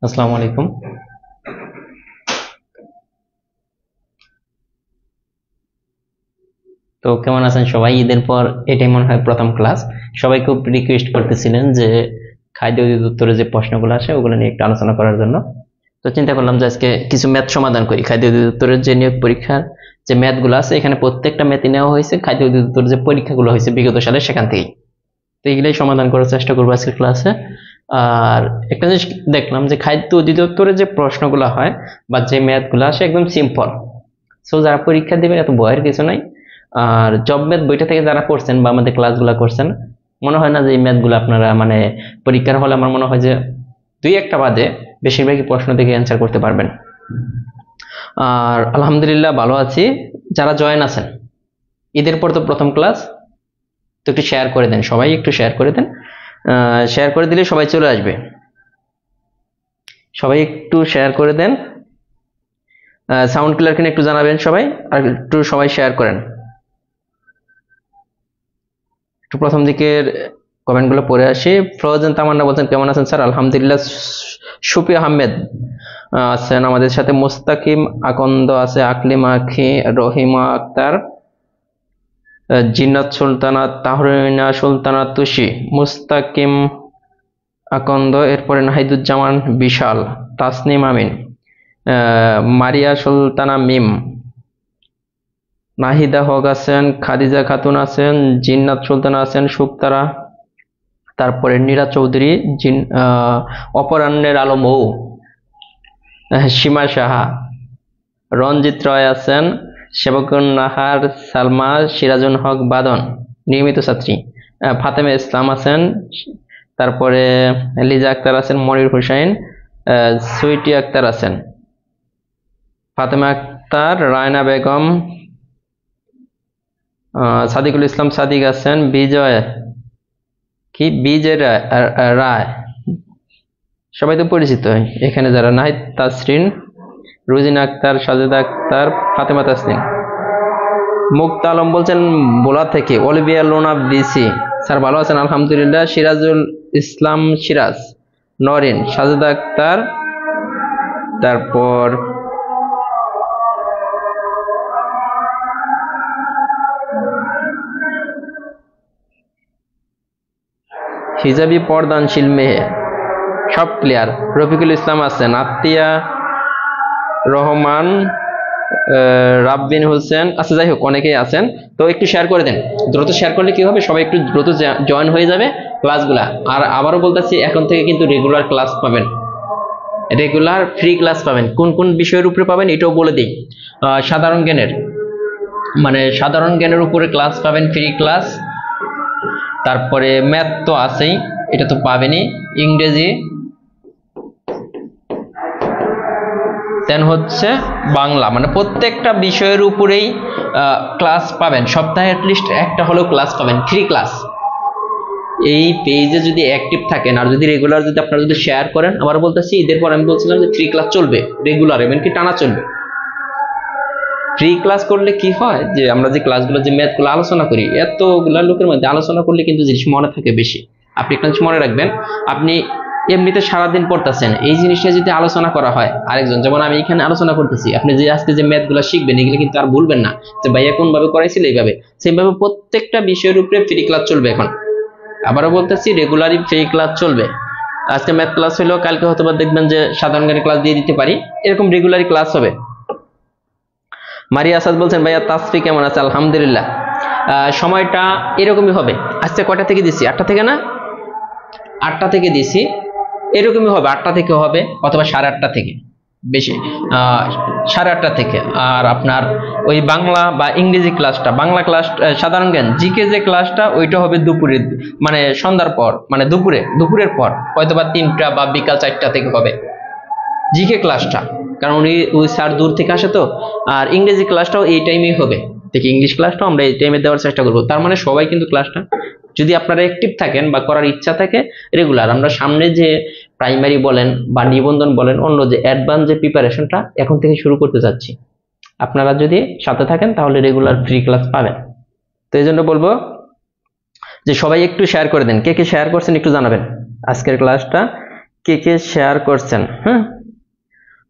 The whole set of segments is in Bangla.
আসসালামু আলাইকুম। তো কেমন আছেন সবাই? ঈদের পর এটাই মনে হয় প্রথম ক্লাস। সবাই খুব রিকোয়েস্ট করতেছিলেন যে খাদ্য অধিদপ্তরে যে প্রশ্নগুলো আসে ওগুলো নিয়ে একটু আলোচনা করার জন্য। তো চিন্তা করলাম যে আজকে কিছু ম্যাথ সমাধান করি। খাদ্য অধিদপ্তরের যে নিয়োগ পরীক্ষার যে ম্যাথগুলো আছে এখানে প্রত্যেকটা ম্যাথই নেওয়া হয়েছে খাদ্য অধিদপ্তরের যে পরীক্ষাগুলো হয়েছে বিগত সালে সেখান থেকেই। তো এগুলাই সমাধান করার চেষ্টা করবো আজকের ক্লাসে। আর একটা জিনিস দেখলাম যে খাদ্য অধিদপ্তরের যে প্রশ্নগুলো হয় বা যে ম্যাথগুলো আসে একদম সিম্পল। সো যারা পরীক্ষা দেবেন এত ভয়ের কিছু নাই। আর জব ম্যাথ বইটা থেকে যারা করছেন বা আমাদের ক্লাসগুলো করছেন, মনে হয় না যে এই ম্যাথগুলো আপনারা মানে পরীক্ষার হলে আমার মনে হয় যে দুই একটা বাদে বেশিরভাগই প্রশ্ন থেকে অ্যান্সার করতে পারবেন। আর আলহামদুলিল্লাহ ভালো আছি। যারা জয়েন আছেন, ঈদের পর তো প্রথম ক্লাস, তো একটু শেয়ার করে দেন, সবাই একটু শেয়ার করে দেন। শেয়ার করে দিলে সবাই চলে আসবে। সবাই একটু শেয়ার করে দেন। সাউন্ড ক্লিয়ার কিনা একটু জানাবেন সবাই, আর একটু সবাই শেয়ার করেন। একটু প্রথম দিকের কমেন্টগুলো পড়ে আসি। ফ্রোজেন তামান্না বলছেন কেমন আছেন স্যার? আলহামদুলিল্লাহ। সুফি আহমেদ আছেন আমাদের সাথে। মুস্তাকিম আকন্দ আছে, আকলিমা আখি, রহিমা আক্তার, জিন্নাত সুলতানা, তাহরিনা সুলতানা তুষি, মুস্তাকিম আকন্দ, এরপরে নাহিদুজ্জামান বিশাল, তাসনিম আমিন, মারিয়া সুলতানা মিম, নাহিদা হক আছেন, খাদিজা খাতুন আছেন, জিন্নাত সুলতানা আছেন, সুক্তারা, তারপরে নীরা চৌধুরী, অপরাহ্নের আলো মৌ, সীমা সাহা, রঞ্জিত রয় আছেন, সেবকুন নাহার, সালমা, সিরাজুল হক বাদন নিয়মিত ছাত্রী, ফাতেমা ইসলাম আছেন, তারপরে লিজা আক্তার আছেন, মনির হুসাইন, সুইটি আক্তার আছেন, ফাতেমা আক্তার, রায়না বেগম, সাদিকুল ইসলাম সাদিক আছেন, বিজয় রায়, সবাই তো পরিচিত এখানে যারা। নাহিদ তাসরিন, রুজিনা আক্তার, সাজেদা আক্তার, ফাতেমা তাসনিম। মুক্তা আলম বলছেন বোলা থেকে। অলিভিয়া লোনা বিসি স্যার ভালো আছেন? আলহামদুলিল্লাহ। সিরাজুল ইসলাম সিরাজ, নরিন, সাজেদা আক্তার, তারপর হিজাবি পর্দানশীল মেয়ে, সব ক্লিয়ার। রফিকুল ইসলাম আছেন, আত্মিয়া রহমান, রাব্বিন হোসেন, আচ্ছা যাই হোক অনেকেই আছেন। তো একটু শেয়ার করে দেন, দ্রুত শেয়ার করলে কি হবে, সবাই একটু দ্রুত জয়েন হয়ে যাবে ক্লাসগুলা। আর আবারও বলতেছি, এখন থেকে কিন্তু রেগুলার ক্লাস পাবেন, রেগুলার ফ্রি ক্লাস পাবেন। কোন কোন বিষয়ের উপরে পাবেন এটাও বলে দিই। সাধারণ জ্ঞানের সাধারণ জ্ঞানের উপরে ক্লাস পাবেন, ফ্রি ক্লাস। তারপরে ম্যাথ তো আছেই, এটা তো পাবেনই। ইংরেজি, দেন হচ্ছে বাংলা, মানে প্রত্যেকটা বিষয়ের উপরেই ক্লাস পাবেন। সপ্তাহে অ্যাটলিস্ট একটা হলেও ক্লাস পাবেন, ফ্রি ক্লাস। এই পেজে যদি অ্যাক্টিভ থাকেন আর যদি রেগুলার যদি আপনারা যদি শেয়ার করেন, আবার বলতেছি ঈদের পর আমি বলছিলাম যে ফ্রি ক্লাস চলবে রেগুলার, এমনকি টানা চলবে। ফ্রি ক্লাস করলে কি হয় যে আমরা যে ক্লাসগুলো যে ম্যাথগুলো আলোচনা করি, এতগুলা লোকের মধ্যে আলোচনা করলে কিন্তু জিনিস মনে থাকে বেশি। আপনি একটা জিনিস মনে রাখবেন, আপনি এমনিতে সারাদিন পড়তেছেন, এই জিনিসটা যদি আলোচনা করা হয় আরেকজন, যেমন আমি এখানে আলোচনা করতেছি, আপনি যে আজকে যে ম্যাথগুলো শিখবেন এগুলো কিন্তু আর ভুলবেন না যে ভাইয়া কোন ভাবে করাইছিল এইভাবে। সেইভাবে প্রত্যেকটা বিষয়ের উপরে ফ্রি ক্লাস চলবে এখন। আবারও বলতেছি, রেগুলারই ফ্রি ক্লাস চলবে। আজকে ম্যাথ ক্লাস হলো, কালকে হয়তো দেখবেন যে সাধারণ জ্ঞানের ক্লাস দিয়ে দিতে পারি, এরকম রেগুলারই ক্লাস হবে। মারিয়া আসাদ বলছেন ভাইয়া তাসফি কেমন আছে? আলহামদুলিল্লাহ। সময়টা এরকমই হবে। আজকে কয়টা থেকে দিছি? 8টা থেকে না? 8টা থেকে দিছি, এরকমই হবে। 8টা থেকে হবে অথবা 8:30 থেকে, বেশি 8:30 থেকে। আর আপনার ওই বাংলা বা ইংরেজি ক্লাসটা, বাংলা ক্লাস, সাধারণ জ্ঞান, জিকে যে ক্লাসটা ওইটা হবে দুপুরে, মানে সন্ধ্যার পর, মানে দুপুরের পর হয়তোবা 3টা বা বিকাল 4টা থেকে হবে জিকে ক্লাসটা, কারণ ওই স্যার দূর থেকে আসে তো। আর ইংরেজি ক্লাসটাও এই টাইমেই হবে, দেখি ইংলিশ ক্লাসটাও আমরা এই টাইমে দেওয়ার চেষ্টা করবো। তার মানে সবাই কিন্তু ক্লাসটা, যদি আপনারা অ্যাক্টিভ থাকেন বা করার ইচ্ছা থাকে রেগুলার, আমরা সামনে যে প্রাইমারি বলেন বা নিবন্ধন বলেন, অন্য যে অ্যাডভান্স যে প্রিপারেশনটা এখন থেকে শুরু করতে যাচ্ছি, আপনারা যদি সাথে থাকেন তাহলে রেগুলার ফ্রি ক্লাস পাবেন। তো এই জন্য বলবো যে সবাই একটু শেয়ার করে দেন। কে কে শেয়ার করছেন একটু জানাবেন আজকের ক্লাসটা। কে কে শেয়ার করছেন। হ্যাঁ,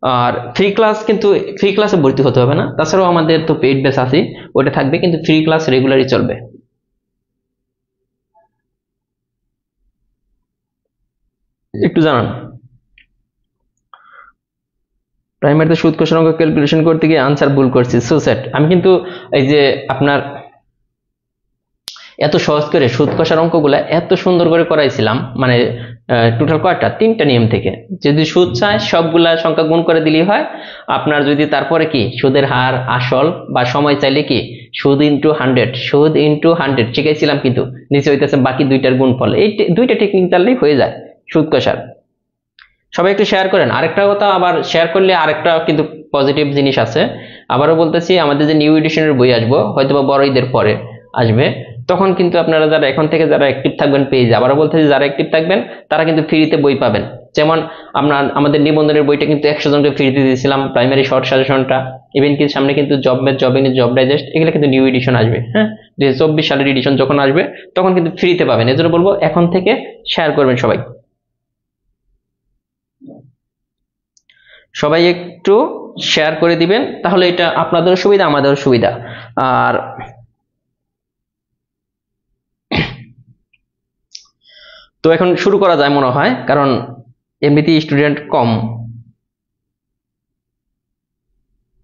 আর ফ্রি ক্লাসে ভর্তি হতে হবে না, তাছাড়াও আমাদের তো পেইড ব্যাচ আছে, ওটা থাকবে, কিন্তু ফ্রি ক্লাস রেগুলারই চলবে। একটু জানান। প্রাইমারিতে সুদ কোষের অঙ্ক ক্যালকুলেশন করতে গিয়ে আনসার ভুল করছি, সুসেট। আমি কিন্তু এই যে আপনার এত সহজ করে সুদ কষার অঙ্কগুলা এত সুন্দর করে করাইছিলাম, মানে টোটাল কয়টা, 3টা নিয়ম থেকে। যদি সুদ চায় সবগুলা সংখ্যা গুণ করে দিলেই হয়। আপনার যদি তারপরে কি সুদের হার, আসল বা সময় চাইলে কি সুদ ইন্টু 100, সুদ ইন্টু 100 শিখাইছিলাম, কিন্তু নিচে হইতেছে বাকি দুইটার গুণফল। এই দুইটা টেকনিক জানলেই হয়ে যায় সুদ কষার। সবাই একটু শেয়ার করেন। আরেকটা কথা, আবার শেয়ার করলে আরেকটা কিন্তু পজিটিভ জিনিস আছে। আবারও বলতেছি, আমাদের যে নিউ এডিশনের বই আসবো হয়তো বা বড় ঈদের পরে আসবে, তখন কিন্তু আপনারা যারা এখন থেকে যারা অ্যাক্টিভ থাকবেন পেজে, আবারও বলতেছি যারা অ্যাক্টিভ থাকবেন তারা কিন্তু ফ্রিতে বই পাবেন। যেমন আমাদের নিবন্ধনের বইটা কিন্তু 100 জনকে ফ্রিতে দিয়েছিলাম, প্রাইমারি শর্ট সাজেশনটা, ইভেন কি সামনে কিন্তু job math, job English, job digest, এগুলো কিন্তু নিউ এডিশন আসবে। হ্যাঁ, 2024 সালের এডিশন যখন আসবে তখন কিন্তু ফ্রিতে পাবেন। এজন্য বলবো এখন থেকে শেয়ার করবেন সবাই। সবাই একটু শেয়ার করে দিবেন, তাহলে এটা আপনাদেরও সুবিধা আমাদেরও সুবিধা। আর তো এখন শুরু করা যায় মনে হয়, কারণ এমনিতে স্টুডেন্ট কম।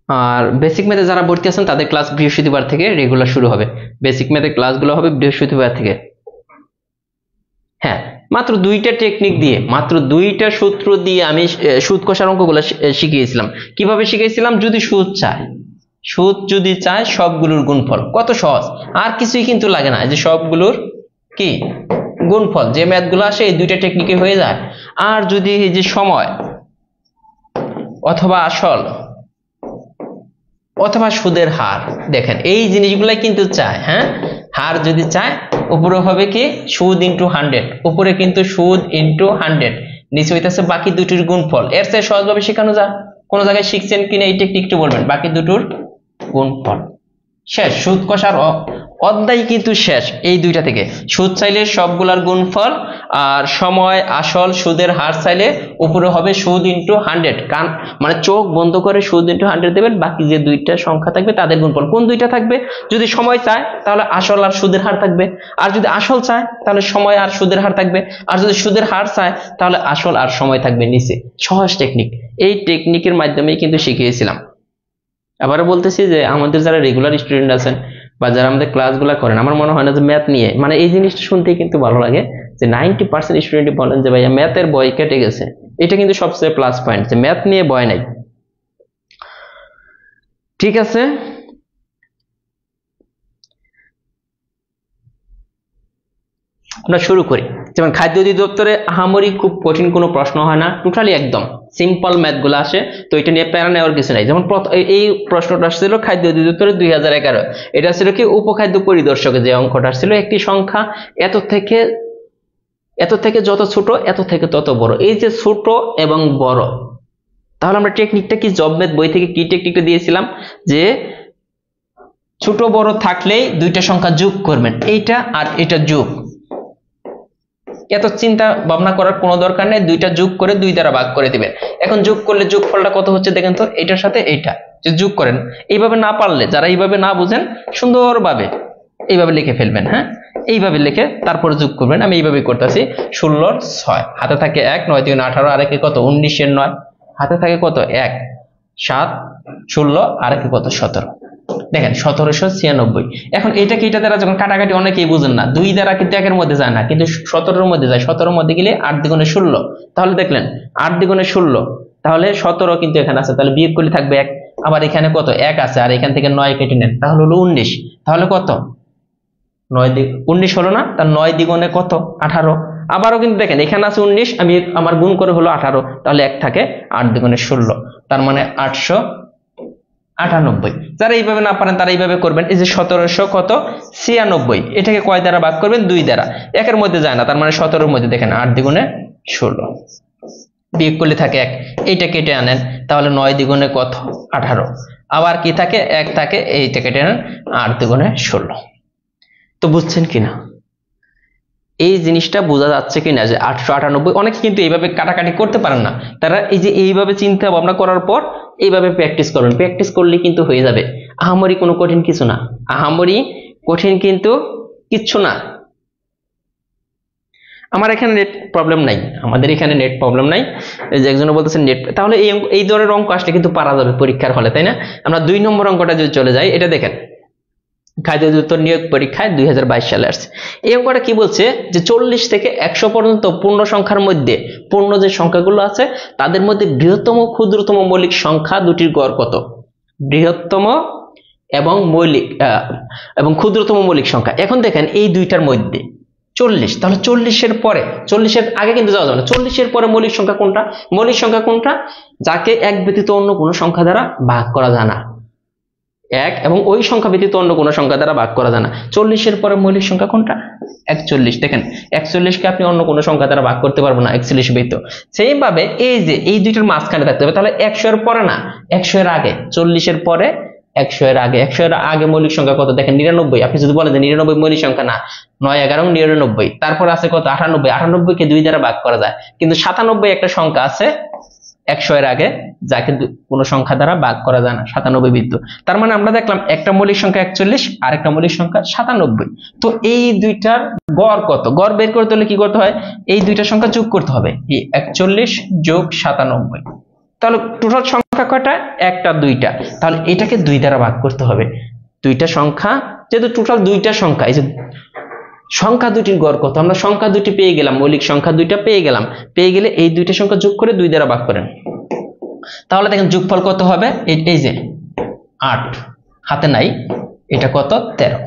আর বেসিক ম্যাথে যারা ভর্তি আছেন তাদের ক্লাস বৃহস্পতিবার থেকে রেগুলার শুরু হবে। বেসিক ম্যাথের ক্লাসগুলো হবে বৃহস্পতিবার থেকে। হ্যাঁ, মাত্র 2টা টেকনিক দিয়ে, মাত্র 2টা সূত্র দিয়ে আমি সুদ কষার অঙ্কগুলো শিখিয়েছিলাম। কিভাবে শিখিয়েছিলাম? যদি সুদ চায়, সুদ যদি চায় সবগুলোর গুণফল, কত সহজ, আর কিছুই কিন্তু লাগে না। যে সবগুলোর কি গুণফল, যে ম্যাথগুলো আসে এই 2টা টেকনিকে হয়ে যায়। আর যদি এই যে সময় অথবা আসল অথবা সুদের হার, দেখেন এই জিনিসগুলাই কিন্তু চায়। হ্যাঁ, হার যদি চায় উপরে হবে কি সুদ ইন্টু 100, উপরে কিন্তু সুদ ইন্টু 100, নিচে হইতেছে বাকি দুটির গুণফল। এর চেয়ে সহজভাবে শেখানো যায়? কোন জায়গায় শিখছেন কিনা এই টেকনিকটা বলবেন। বাকি দুটোর গুণফল, শেষ। সুদ কষার অধ্যায় কিন্তু শেষ এই 2টা থেকে। সুদ চাইলে সবগুলার গুণফল, আর সময়, আসল, সুদের হার চাইলে উপরে হবে সুদ ইন্টু 100, মানে চোখ বন্ধ করে সুদ ইন্টু 100 দেবেন, বাকি যে 2টা সংখ্যা থাকবে তাদের গুণফল। কোন 2টা থাকবে? যদি সময় চায় তাহলে আসল আর সুদের হার থাকবে, আর যদি আসল চায় তাহলে সময় আর সুদের হার থাকবে, আর যদি সুদের হার চায় তাহলে আসল আর সময় থাকবে নিচে। সহজ টেকনিক, এই টেকনিকের মাধ্যমেই কিন্তু শিখিয়েছিলাম। আবারও বলতেছি যে আমাদের যারা রেগুলার স্টুডেন্ট আছেন বা যারা আমাদের ক্লাসগুলো করেন, আমার মনে হয় না যে ম্যাথ নিয়ে, মানে এই জিনিসটা শুনতেই কিন্তু ভালো লাগে যে 90% স্টুডেন্টই বলেন যে ভাইয়া ম্যাথের বই কেটে গেছে। এটা কিন্তু সবচেয়ে প্লাস পয়েন্ট যে ম্যাথ নিয়ে ভয় নাই। ঠিক আছে, আমরা শুরু করি। যেমন খাদ্য অধিদপ্তরে আহামরি খুব কঠিন কোনো প্রশ্ন হয় না, টোটালি একদম সিম্পল ম্যাথ গুলো আসে, তো এটা নিয়ে প্যারা নেওয়ার কিছু নাই। যেমন এই প্রশ্নটা আসছিল খাদ্য অধিদপ্তরে 2011, এটা ছিল কি উপখাদ্য পরিদর্শকে যে অঙ্কটা আসছিল, একটি সংখ্যা এত থেকে যত ছোট, এত থেকে তত বড়। এই যে ছোট এবং বড়, তাহলে আমরা টেকনিকটা কি জব ম্যাথ বই থেকে কি টেকনিকটা দিয়েছিলাম যে ছোট বড় থাকলেই 2টা সংখ্যা যোগ করবেন, এইটা আর এটা যোগ। এত চিন্তা ভাবনা করার কোনো দরকার নেই, 2টা যোগ করে 2 দ্বারা ভাগ করে দিবেন। এখন যোগ করলে যোগফলটা কত হচ্ছে দেখেন তো, এটার সাথে এইটা যে যোগ করেন। এইভাবে না পারলে, যারা এইভাবে না বুঝেন, সুন্দরভাবে এইভাবে লিখে ফেলবেন। হ্যাঁ, এইভাবে লিখে তারপরে যোগ করবেন। আমি এইভাবে করতেছি, 16 6, হাতে থাকে 1, 9 3 18, আর একে কত 19 এর 9, হাতে থাকে কত 1 7 16, আর একে কত 17। দেখেন 1796। এখন এটা কি এটা দ্বারা যখন কাটাকাটি অনেকেই বুঝেন না, 2 দ্বারা কিন্তু 1-এর মধ্যে যায় না, কিন্তু 17-এর মধ্যে যায়। 17-এর মধ্যে গেলে 8 দ্বিগুণে 16, তাহলে দেখলেন 8 দ্বিগুণে 16, তাহলে 17 কিন্তু এখানে আছে, তাহলে বিয়োগ করলে থাকবে 1, আবার এখানে কত 1 আছে, আর এখান থেকে 9 কেটে নেন, তাহলে হলো 19। তাহলে কত 19 হলো না, তার 9 দ্বিগুণে কত 18। আবারও কিন্তু দেখেন এখানে আছে 19, আমি আমার গুণ করে হলো 18, তাহলে 1 থাকে, 8 দ্বিগুণে 16, তার মানে 898। যারা এইভাবে না পারেন তারা এইভাবে করবেন। এই যে 1796, এটাকে কয় দ্বারা ভাগ করবেন? 2 দ্বারা। 1-এর মধ্যে যায় না, তার মানে 17-এর মধ্যে দেখেন 8 দ্বিগুণে 16, বিয়োগ করলে থাকে 1, এইটা কেটে আনেন, তাহলে 9 দ্বিগুণে কত 18, আবার কি থাকে 1 থাকে, এইটা কেটে আনেন, 8 দ্বিগুণে 16। তো বুঝছেন কিনা? এই জিনিসটা বোঝা যাচ্ছে কিনা যে 898, অনেকে কিন্তু এইভাবে কাটাকাটি করতে পারেন না, তারা এই যে এইভাবে চিন্তা ভাবনা করার পর এইভাবে প্র্যাকটিস করবেন, প্র্যাকটিস করলে কিন্তু হয়ে যাবে। আহামরি কোনো কঠিন কিছু না, আহামরি কঠিন কিন্তু কিচ্ছু না। আমার এখানে নেট প্রবলেম নাই, আমাদের এখানে নেট প্রবলেম নাই। এই যে একজন বলতেছেন নেট, তাহলে এই ধরনের অঙ্ক আসলে কিন্তু পারা যাবে পরীক্ষার হলে, তাই না? আমরা 2 নম্বর অঙ্কটা যদি চলে যাই, এটা দেখেন খাদ্য অধিদপ্তর নিয়োগ পরীক্ষায় 2022 সালে আসছে। এই অঙ্কটা কি বলছে যে 40 থেকে 100 পর্যন্ত পূর্ণ সংখ্যার মধ্যে, পূর্ণ যে সংখ্যাগুলো আছে তাদের মধ্যে বৃহত্তম ক্ষুদ্রতম মৌলিক সংখ্যা দুটির গড় কত? বৃহত্তম এবং মৌলিক এবং ক্ষুদ্রতম মৌলিক সংখ্যা। এখন দেখেন এই দুইটার মধ্যে 40, তাহলে 40-এর পরে, 40-এর আগে কিন্তু যাওয়া যাবে না, 40-এর পরে মৌলিক সংখ্যা কোনটা? মৌলিক সংখ্যা কোনটা? যাকে এক ব্যতীত অন্য কোনো সংখ্যা দ্বারা ভাগ করা যায় না, এক এবং ওই সংখ্যা ব্যতীত অন্য কোনো সংখ্যা দ্বারা ভাগ করা যায় না। 40-এর পরে মৌলিক সংখ্যা কোনটা? 41। দেখেন 41-কে আপনি অন্য কোনো সংখ্যা দ্বারা ভাগ করতে পারবেন না 41 ব্যতীত। সেইম ভাবে এই যে এই দুইটার মাঝখানে থাকতে হবে, তাহলে 100-এর পরে না, 100-এর আগে, 40-এর পরে 100-এর আগে। 100-এর আগে মৌলিক সংখ্যা কত? দেখেন 99। আপনি যদি বলেন যে 99 মৌলিক সংখ্যা না, 9, 11, 99। তারপর আছে কত? 98। 98-কে 2 দ্বারা ভাগ করা যায়, কিন্তু 97 একটা সংখ্যা আছে 100-এর আগে যাকে কোনো সংখ্যা দ্বারা ভাগ করা যায় না, 97 ব্যতীত। তার মানে আমরা দেখলাম একটা মৌলিক সংখ্যা 41 আর একটা মৌলিক সংখ্যা 97। তো এই দুইটার গড় কত? গড় বের করতে হলে কি করতে হয়? এই দুইটা সংখ্যা যোগ করতে হবে, এই 41 যোগ 97। তাহলে টোটাল সংখ্যা কয়টা? একটা, দুইটা। তাহলে এটাকে 2 দ্বারা ভাগ করতে হবে। দুইটা সংখ্যা, যেহেতু টোটাল দুইটা সংখ্যা, এই যে সংখ্যা দুটির গড় কত? আমরা সংখ্যা দুটি পেয়ে গেলাম, মৌলিক সংখ্যা দুইটা পেয়ে গেলাম। পেয়ে গেলে এই দুইটা সংখ্যা যোগ করে 2 দ্বারা ভাগ করেন, তাহলে দেখেন যোগফল কত হবে? এই যে 8 হাতে নাই, এটা কত? 13।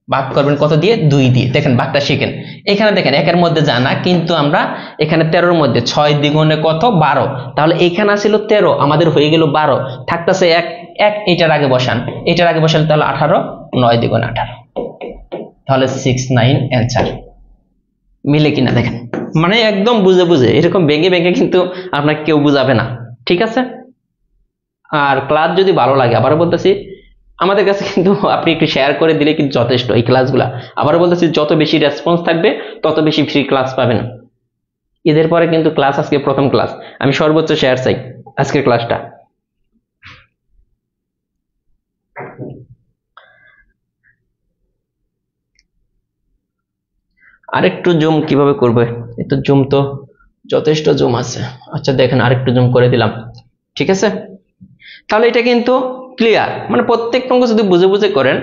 ভাগ করবেন কত দিয়ে? 2 দিয়ে। দেখেন ভাগটা শিখেন। এখানে দেখেন একের মধ্যে জানা, কিন্তু আমরা এখানে 13-এর মধ্যে 6 দ্বিগুণে কত? 12। তাহলে এখানে ছিল 13, আমাদের হয়ে গেল 12, থাকতেছে 1, এটার আগে বসান, এটার আগে বসান, তাহলে 18, 9 দ্বিগুণে 18, তাহলে 69 অ্যান্সার। মিলে কিনা দেখেন, মানে একদম বুঝে বুঝে, এরকম ভেঙে ভেঙে কিন্তু আপনাকে কেউ বুঝাবে না, ঠিক আছে? আর ক্লাস যদি ভালো লাগে, আবারও বলতেছি, আমাদের কাছে কিন্তু আপনি একটু শেয়ার করে দিলে কিন্তু যথেষ্ট এই ক্লাসগুলা। আবারও বলতেছি, যত বেশি রেসপন্স থাকবে তত বেশি ফ্রি ক্লাস পাবেন। ঈদের পরে কিন্তু ক্লাস, আজকে প্রথম ক্লাস, আমি সর্বোচ্চ শেয়ার চাই আজকের ক্লাসটা। আরেকটু জুম কিভাবে করবে? একটু জুম তো যথেষ্ট জুম আছে। আচ্ছা দেখেন আরেকটু জুম করে দিলাম, ঠিক আছে? তাহলে এটা কিন্তু ক্লিয়ার, মানে প্রত্যেকটা অঙ্ক যদি বুঝে বুঝে করেন।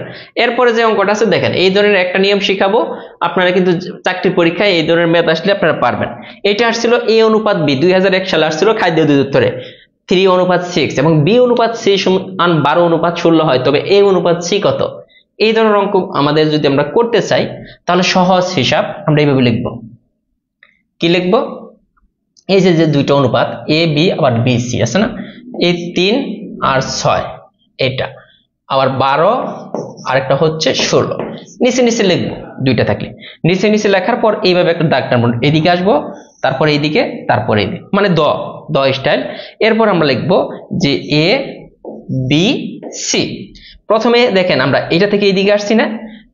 এরপরে যে অঙ্কটা আছে দেখেন, এই ধরনের একটা নিয়ম শিখাবো, আপনারা কিন্তু চাকরির পরীক্ষায় এই ধরনের ম্যাথ আসলে আপনারা পারবেন। এটা আসছিল A/B, 2001 সালে আসছিল খাদ্য অধিদপ্তরে 3:6, এবং B/C সমান 12:16 হয়, তবে A/C কত? এই ধরনের অঙ্ক আমাদের যদি আমরা করতে চাই, তাহলে সহজ হিসাব আমরা এইভাবে লিখব। কি লিখব? এই যে দুইটা অনুপাত AB আবার BC আছে না, এই 3 আর 6, এটা আবার 12, আরেকটা হচ্ছে 16, নিচে নিচে লিখবো দুইটা থাকলে। নিচে নিচে লেখার পর এইভাবে একটা দাগ টানবো, এদিকে আসবো, তারপর এইদিকে, তারপর এইদিকে, মানে দ স্টাইল। এরপর আমরা লিখবো যে ABC। প্রথমে দেখেন আমরা এটা থেকে এইদিকে আসছি না,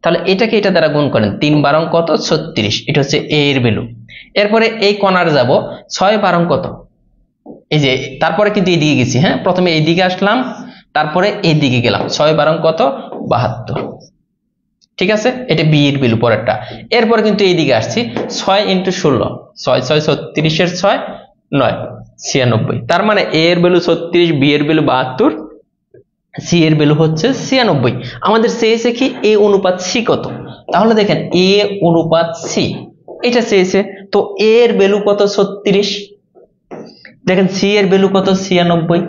তাহলে এটাকে এটা দ্বারা গুণ করেন, 3 বারং কত? 36, এটা হচ্ছে A এর ভ্যালু। এরপরে এই কণার যাব, 6 বারং কত? এই যে তারপরে কিন্তু এইদিকে গেছি, হ্যাঁ, প্রথমে এইদিকে আসলাম, তারপরে এইদিকে গেলাম, 6 বারং কত? 72, ঠিক আছে? এটা বি এর ভ্যালু পরেরটা। এরপরে কিন্তু এইদিকে আসছি, 6 × 16, 6 6 36-এর 6, 9 96, তার মানে A এর ভ্যালু 36, B এর ভ্যালু 72, C এর ভ্যালু হচ্ছে 96। আমাদের চেয়েছে কি A/C কত? তাহলে দেখেন A/C এটা চেয়েছে, তো A এর ভ্যালু কত? 36। দেখেন C এর ভ্যালু কত? 96।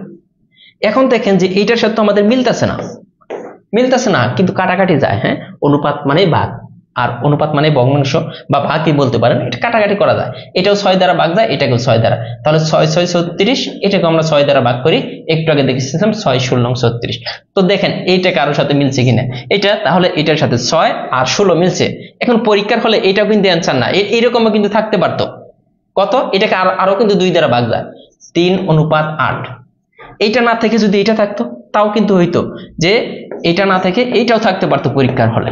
এখন দেখেন যে এইটার সাথে আমাদের মিলতেছে না, কিন্তু কাটাকাটি যায়, হ্যাঁ, অনুপাত মানে ভাগ, আর অনুপাত মানে ভগ্নাংশ বা ভাগই বলতে পারেন, এটা কাটাকাটি করা যায়। এটাও 6 দ্বারা ভাগ যায়, এটাকেও 6 দ্বারা, তাহলে 6 6 36, এটাকে আমরা 6 দ্বারা ভাগ করি, একটু আগে দেখেছিলাম 6 16 36। তো দেখেন এইটা কারোর সাথে মিলছে কিনা, এটা তাহলে এটার সাথে 6 আর 16 মিলছে। এখন পরীক্ষার হলে এটাও কিন্তু অ্যান্সার না, এরকমও কিন্তু থাকতে পারতো, কত? এটাকে আরো কিন্তু 2 দ্বারা ভাগ যায়, 3:8। এইটা না থেকে যদি এটা থাকতো তাও কিন্তু হইতো, যে এটা না থেকে এইটাও থাকতে পারতো পরীক্ষার হলে।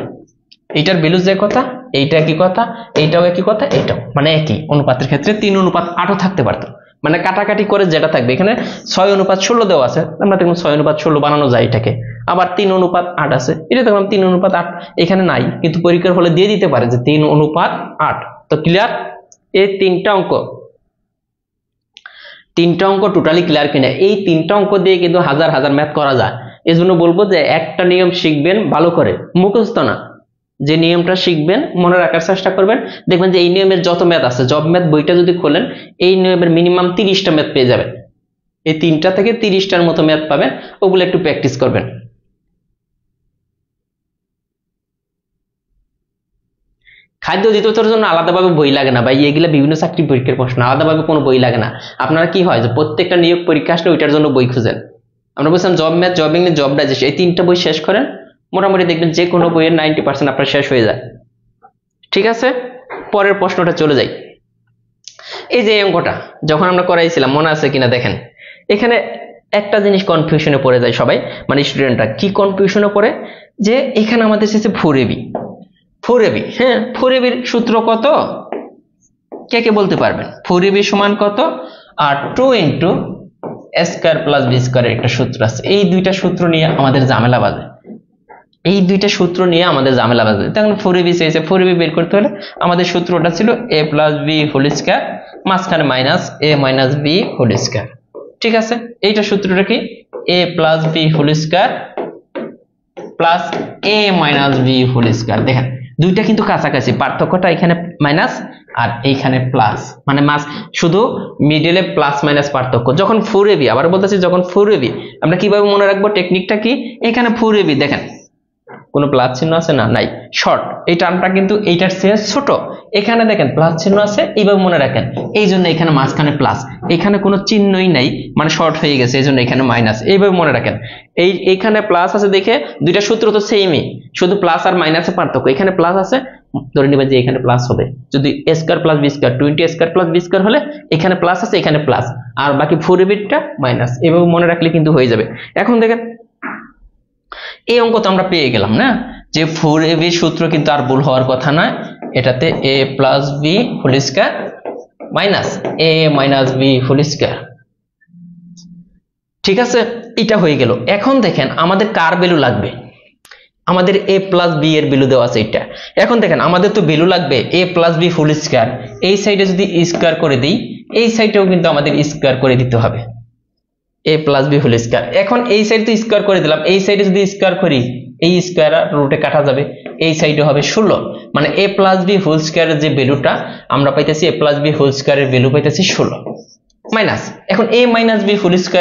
এটার ভ্যালু যে কথা, এইটা কি কথা, এইটাও একই কথা, এইটাও মানে একই অনুপাতের ক্ষেত্রে 3:8ও থাকতে পারতো, মানে কাটাকাটি করে যেটা থাকবে। এখানে 6:16 দেওয়া আছে, আমরা দেখুন 6:16 বানানো যায় এটাকে। আবার 3:8 আছে, এটা দেখলাম 3:8 এখানে নাই, কিন্তু পরীক্ষার হলে দিয়ে দিতে পারে যে 3:8। তো ক্লিয়ার? এই তিনটা অঙ্ক টোটালি ক্লিয়ার কিনা? এই তিনটা অঙ্ক দিয়ে কিন্তু হাজার হাজার ম্যাথ করা যায়। এই জন্য বলবো যে একটা নিয়ম শিখবেন ভালো করে, মুখস্থ না, যে নিয়মটা শিখবেন মনে রাখার চেষ্টা করবেন। দেখবেন যে এই নিয়মের যত ম্যাথ আছে, জব ম্যাথ বইটা যদি খোলেন, এই নিয়মের মিনিমাম 30টা ম্যাথ পেয়ে যাবেন। এই 3টা থেকে 30টার মতো ম্যাথ পাবেন, ওগুলো একটু প্র্যাকটিস করবেন। খাদ্য দ্বিতীয়তার জন্য আলাদাভাবে বই লাগে না ভাই, এগুলা বিভিন্ন চাকরি পরীক্ষার প্রশ্ন, আলাদাভাবে কোনো বই লাগে না। আপনারা কি হয় যে প্রত্যেকটা নিয়োগ পরীক্ষা আসলে ওইটার জন্য বই খুঁজেন। আমরা বলছিলাম job math, job English, job digest, এই 3টা বই শেষ করেন, মোটামুটি দেখবেন যে কোনো বইয়ের 90% আপনার শেষ হয়ে যায়। ঠিক আছে, পরের প্রশ্নটা চলে যাই। এই যে অঙ্কটা যখন আমরা করাইছিলাম মনে আছে কিনা দেখেন, এখানে একটা জিনিস কনফিউশনে পড়ে যায় সবাই, মানে স্টুডেন্টরা কি কনফিউশনে পড়ে, যে এখানে আমাদের এসেছে 4ab। 4ab, হ্যাঁ 4ab সূত্র কত, কে কে বলতে পারবেন? 4ab সমান কত? আর 2 × a² + b² একটা সূত্র আছে। এই দুইটা সূত্র নিয়ে আমাদের ঝামেলা বাজে, তখন 4ab চাইছে, 4ab বের করতে হলে আমাদের সূত্রটা ছিল a + b² মাঝখানে -a - b²। ঠিক আছে, এইটা সূত্রটা কি? a + b² plus a - b²। দেখেন দুইটা কিন্তু কাছাকাছি, পার্থক্যটা এখানে মাইনাস আর এইখানে প্লাস, মানে শুধু মিডলে প্লাস মাইনাস পার্থক্য। যখন 4ab, আবার বলতেছি যখন 4ab, আমরা কিভাবে মনে রাখবো টেকনিকটা কি? এখানে 4ab দেখেন কোনো প্লাস চিহ্ন আছে না, নাই, শর্ট, এই টার্মটা কিন্তু এইটার চেয়ে ছোট। এখানে দেখেন প্লাস চিহ্ন আছে, এইভাবে মনে রাখেন, এই জন্য এখানে মাঝখানে প্লাস, এখানে কোনো চিহ্নই নাই, মানে শর্ট হয়ে গেছে, এই জন্য এখানে মাইনাস, এইভাবে মনে রাখেন। এইখানে প্লাস আছে দেখে দুইটা সূত্র তো সেমই, শুধু প্লাস আর মাইনাসের পার্থক্য। এখানে প্লাস আছে, ধরে নেবেন যে এখানে প্লাস হবে, যদি a² + b² 20a² + b² হলে এখানে প্লাস আছে, এখানে প্লাস, আর বাকি 4ab-টা মাইনাস, এভাবে মনে রাখলে কিন্তু হয়ে যাবে। এখন দেখেন এই অঙ্ক তো আমরা পেয়ে গেলাম না, যে 4ab সূত্র কিন্তু আর ভুল হওয়ার কথা নয়, এটাতে a + b² - a - b²। ঠিক আছে, এটা হয়ে গেল। এখন দেখেন আমাদের কার ভ্যালু লাগবে? আমাদের a + b এর ভ্যালু দেওয়া আছে এটা। এখন দেখেন আমাদের তো ভ্যালু লাগবে a + b²। এই সাইডে যদি স্কয়ার করে দিই, এই সাইডেও কিন্তু আমাদের স্কয়ার করে দিতে হবে a + b²। এখন এই সাইড তো স্কয়ার করে দিলাম, এই সাইডে যদি স্কয়ার করি, এই স্কয়ার আর রুটে কাটা যাবে, এই সাইডে হবে 16, মানে a + b² এর যে ভ্যালুটা আমরা পাইতেছি, a + b² এর ভ্যালু পাইতেছি 16 মাইনাস। এখন a - b²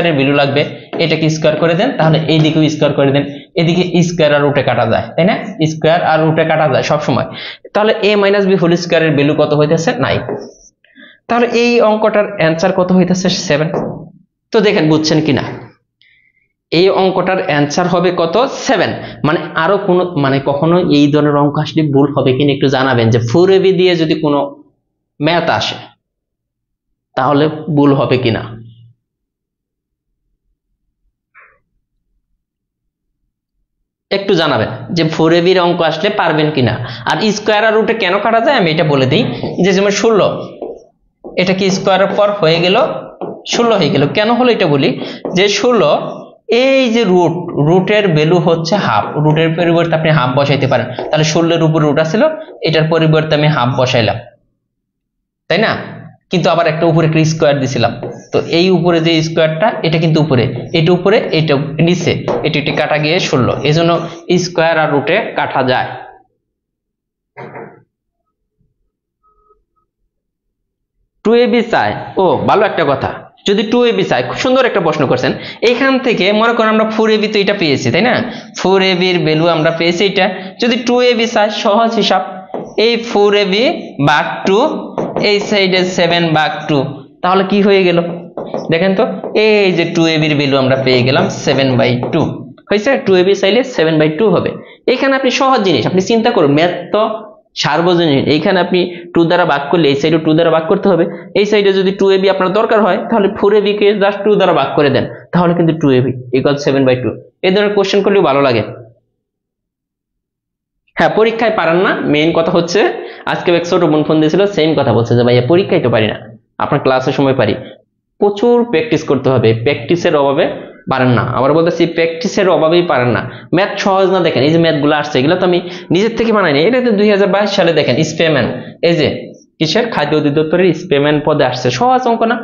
এর ভ্যালু লাগবে, এটাকে স্কয়ার করে দেন, তাহলে এই দিকেও স্কয়ার করে দেন, এদিকে স্কয়ার আর রুটে কাটা যায়, তাই না? স্কয়ার আর রুটে কাটা যায় সব সময়, তাহলে a - b² এর ভ্যালু কত হইতেছে? 9। তাহলে এই অঙ্কটার অ্যানসার কত হইতেছে? 7। তো দেখেন বুঝছেন কিনা, এই অঙ্কটার অ্যানসার হবে কত? 7। মানে আরো কোনো, মানে কখনো এই ধরনের অঙ্ক আসলে ভুল হবে কিনা একটু জানাবেন, যে 4ab দিয়ে যদি কোনো ম্যাথ আসে তাহলে ভুল হবে কিনা। একটু জানাবেন যে 4ab এর অঙ্ক আসলে পারবেন কিনা। আর স্কয়ার আর রুটে কেন কাটা যায় আমি এটা বলে দিই, যে যেমন 16, এটা কি স্কয়ারের পর হয়ে গেল 16 হয়ে গেল, কেন হলো এটা বলি, যে 16 এই যে রুটের ভ্যালু হচ্ছে হাফ, রুটের পরিবর্তে আপনি হাফ বসাইতে পারেন, তাহলে 16 এর উপর রুট আছিল, এটার পরিবর্তে আমি হাফ বসাইলাম, তাই না? কিন্তু আবার একটা উপরে একটা স্কয়ার দিছিলাম, তো এই উপরে যে স্কয়ারটা এটা কিন্তু উপরে, এটা উপরে, এটা নিচে, এটা কাটা গিয়ে 16, এজন্য স্কয়ার আর রুটে কাটা যায়। 2ab চাই, ও ভালো একটা কথা, যদি 2ab চাই, খুব সুন্দর একটা প্রশ্ন করছেন। এইখান থেকে মনে করেন আমরা 4ab তো এটা পেয়েছি, তাই না? 4ab এর ভ্যালু আমরা পেয়েছি এটা, যদি 2ab চাই, সহজ হিসাব, এই 4ab ভাগ 2, এই সাইডে 7/2, তাহলে কি হয়ে গেল দেখেন তো, এই যে 2ab এর ভ্যালু আমরা পেয়ে গেলাম 7/2 হয়েছে। 2ab চাইলে 7/2 হবে। এখানে আপনি সহজ জিনিস, আপনি চিন্তা করুন, ম্যাথ তো সার্বজনীন, এইখানে আপনি 2 দ্বারা ভাগ করলে এই সাইডে 2 দ্বারা ভাগ করতে হবে, এই সাইডে যদি 2ab আপনার দরকার হয় তাহলে 4ab কে জাস্ট 2 দ্বারা ভাগ করে দেন, তাহলে কিন্তু 2ab = 7/2। এই ধরনের কোশ্চেন করলেও ভালো লাগে। হ্যাঁ, পরীক্ষায় পারেন না, মেইন কথা হচ্ছে আজকে এক ছোট বোন ফোন দিয়েছিল, সেম কথা বলছে যে ভাইয়া পরীক্ষায় তো পারি না, আপনার ক্লাসের সময় পারি। প্রচুর প্র্যাকটিস করতে হবে, প্র্যাকটিসের অভাবে পারেন না। আবার বলতেছি প্র্যাকটিসের অভাবেই পারেন না। ম্যাথ সহজ না, দেখেন এই যে ম্যাথ গুলো আসছে এগুলো তো আমি নিজের থেকে বানাইনি, এটা তো 2022 সালে দেখেন স্পেম্যান, এই যে কিসের খাদ্য অধিদপ্তরের স্পেম্যান পদে আসছে, সহজ অঙ্ক না?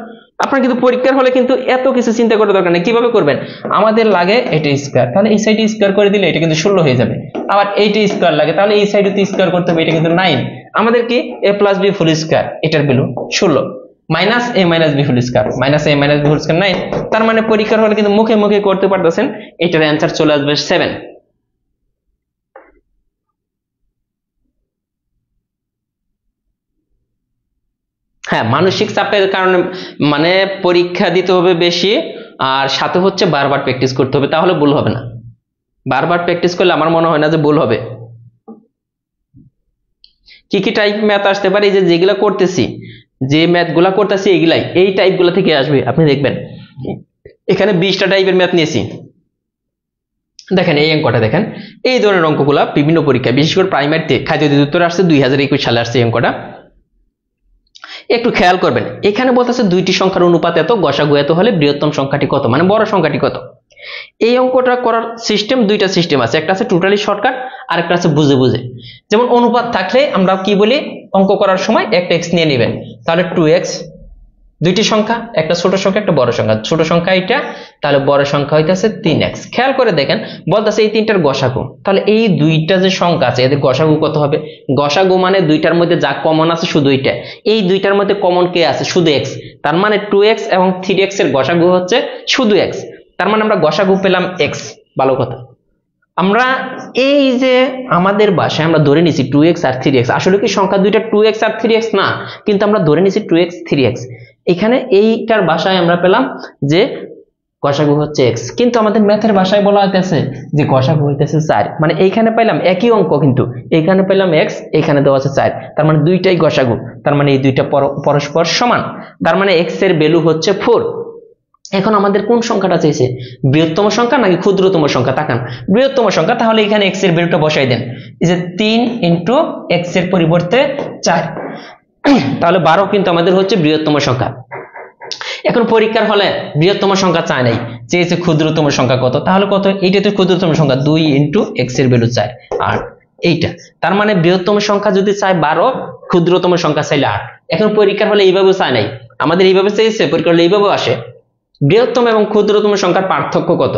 আপনার কিন্তু পরীক্ষার হলে কিন্তু এত কিছু চিন্তা করার দরকার নেই। কিভাবে করবেন, আমাদের লাগে এটা স্কোয়ার, তাহলে এই সাইডে স্কোয়ার করে দিলে এটা কিন্তু 16 হয়ে যাবে। আবার এইটা স্কোয়ার লাগে, তাহলে এই সাইডে তো স্কোয়ার করতে হবে, এটা কিন্তু 9। আমাদের কি a plus B full square, এটার value 16, minus A minus B whole square, minus A minus B whole square 9। তার মানে পরীক্ষার হলে কিন্তু মুখে মুখে করতে পারতেছেন, এটার অ্যান্সার চলে আসবে 7। হ্যাঁ, মানসিক চাপের কারণে মানে পরীক্ষা দিতে হবে বেশি, আর সাথে হচ্ছে বারবার প্র্যাকটিস করতে হবে, তাহলে ভুল হবে না। বারবার প্র্যাকটিস করলে আমার মনে হয় না যে ভুল হবে। কি কি টাইপ ম্যাথ আসতে পারে, এই যে যেগুলা করতেছি, যে ম্যাথ গুলা করতেছি এগুলাই এই টাইপ গুলা থেকে আসবে, আপনি দেখবেন এখানে 20টা টাইপের ম্যাথ নিয়েছি। দেখেন এই অঙ্কটা দেখেন, এই ধরনের অঙ্কগুলা বিভিন্ন পরীক্ষায় বিশেষ করে প্রাইমারিতে খাদ্য অধিদপ্তর আসছে, 2021 সালে আসছে এই অঙ্কটা। একটু খেয়াল করবেন, এখানে বলতেছে দুইটি সংখ্যার অনুপাত এত, গসাগু এত হলে বৃহত্তম সংখ্যাটি কত, মানে বড় সংখ্যাটি কত। এই অঙ্কটা করার সিস্টেম, দুইটা সিস্টেম আছে, একটা আছে টোটালি শর্টকাট আর একটা আছে বুঝে বুঝে। যেমন অনুপাত থাকলে আমরা কি বলি, অঙ্ক করার সময় একটা এক্স নিয়ে নেবেন, তাহলে 2x, দুইটি সংখ্যা, একটা ছোট সংখ্যা একটা বড় সংখ্যা, ছোট সংখ্যা এটা, তাহলে বড় সংখ্যা হইতেছে 3x। খেয়াল করে দেখেন বলতেছে এই তিনটার গসাগু, তাহলে এই দুইটা যে সংখ্যা আছে এদের গসাগু কত হবে। গসাগু মানে দুইটার মধ্যে যা কমন আছে শুধু এইটা, এই দুইটার মধ্যে কমন কে আছে, শুধু x। তার মানে 2x এবং 3x এর গসাগু হচ্ছে শুধু x। তার মানে আমরা গসাগু পেলাম x। ভালো কথা। আমরা এই যে আমাদের ভাষায় আমরা ধরে নিছি 2x আর 3x, আসলে কি সংখ্যা দুইটা 2x আর 3x না, কিন্তু আমরা ধরে নিছি 2x 3x। এখানে এইটার ভাষায় আমরা পেলাম যে গসাগু হচ্ছে x, কিন্তু আমাদের ম্যাথের ভাষায় বলা হইতেছে যে গসাগু হইতেছে 4। মানে এইখানে পাইলাম একই অঙ্ক, কিন্তু এখানে পেলাম x, এখানে দেওয়া আছে 4, তার মানে দুইটাই গসাগু, তার মানে এই দুইটা পরস্পর সমান, তার মানে x এর ভ্যালু হচ্ছে 4। এখন আমাদের কোন সংখ্যাটা চাইছে, বৃহত্তম সংখ্যা নাকি ক্ষুদ্রতম সংখ্যা, তাকান বৃহত্তম সংখ্যা, তাহলে এখানে x এর ভ্যালুটা বসাই দেন, এই যে 3 ইন্টু x এর পরিবর্তে 4, তাহলে 12 কিন্তু আমাদের হচ্ছে বৃহত্তম সংখ্যা। এখন পরীক্ষার হলে বৃহত্তম সংখ্যা চায় নাই, চেয়েছে ক্ষুদ্রতম সংখ্যা কত, তাহলে কত, এইটা তো ক্ষুদ্রতম সংখ্যা, 2 ইন্টু x এর ভ্যালু 4, আর এইটা, তার মানে বৃহত্তম সংখ্যা যদি চায় 12, ক্ষুদ্রতম সংখ্যা চাইলে 8। এখন পরীক্ষার হলে এইভাবে চায় নাই, আমাদের এইভাবে চেয়েছে, পরীক্ষার হলে এইভাবে আসে। বৃহত্তম এবং ক্ষুদ্রতম সংখ্যার পার্থক্য কত,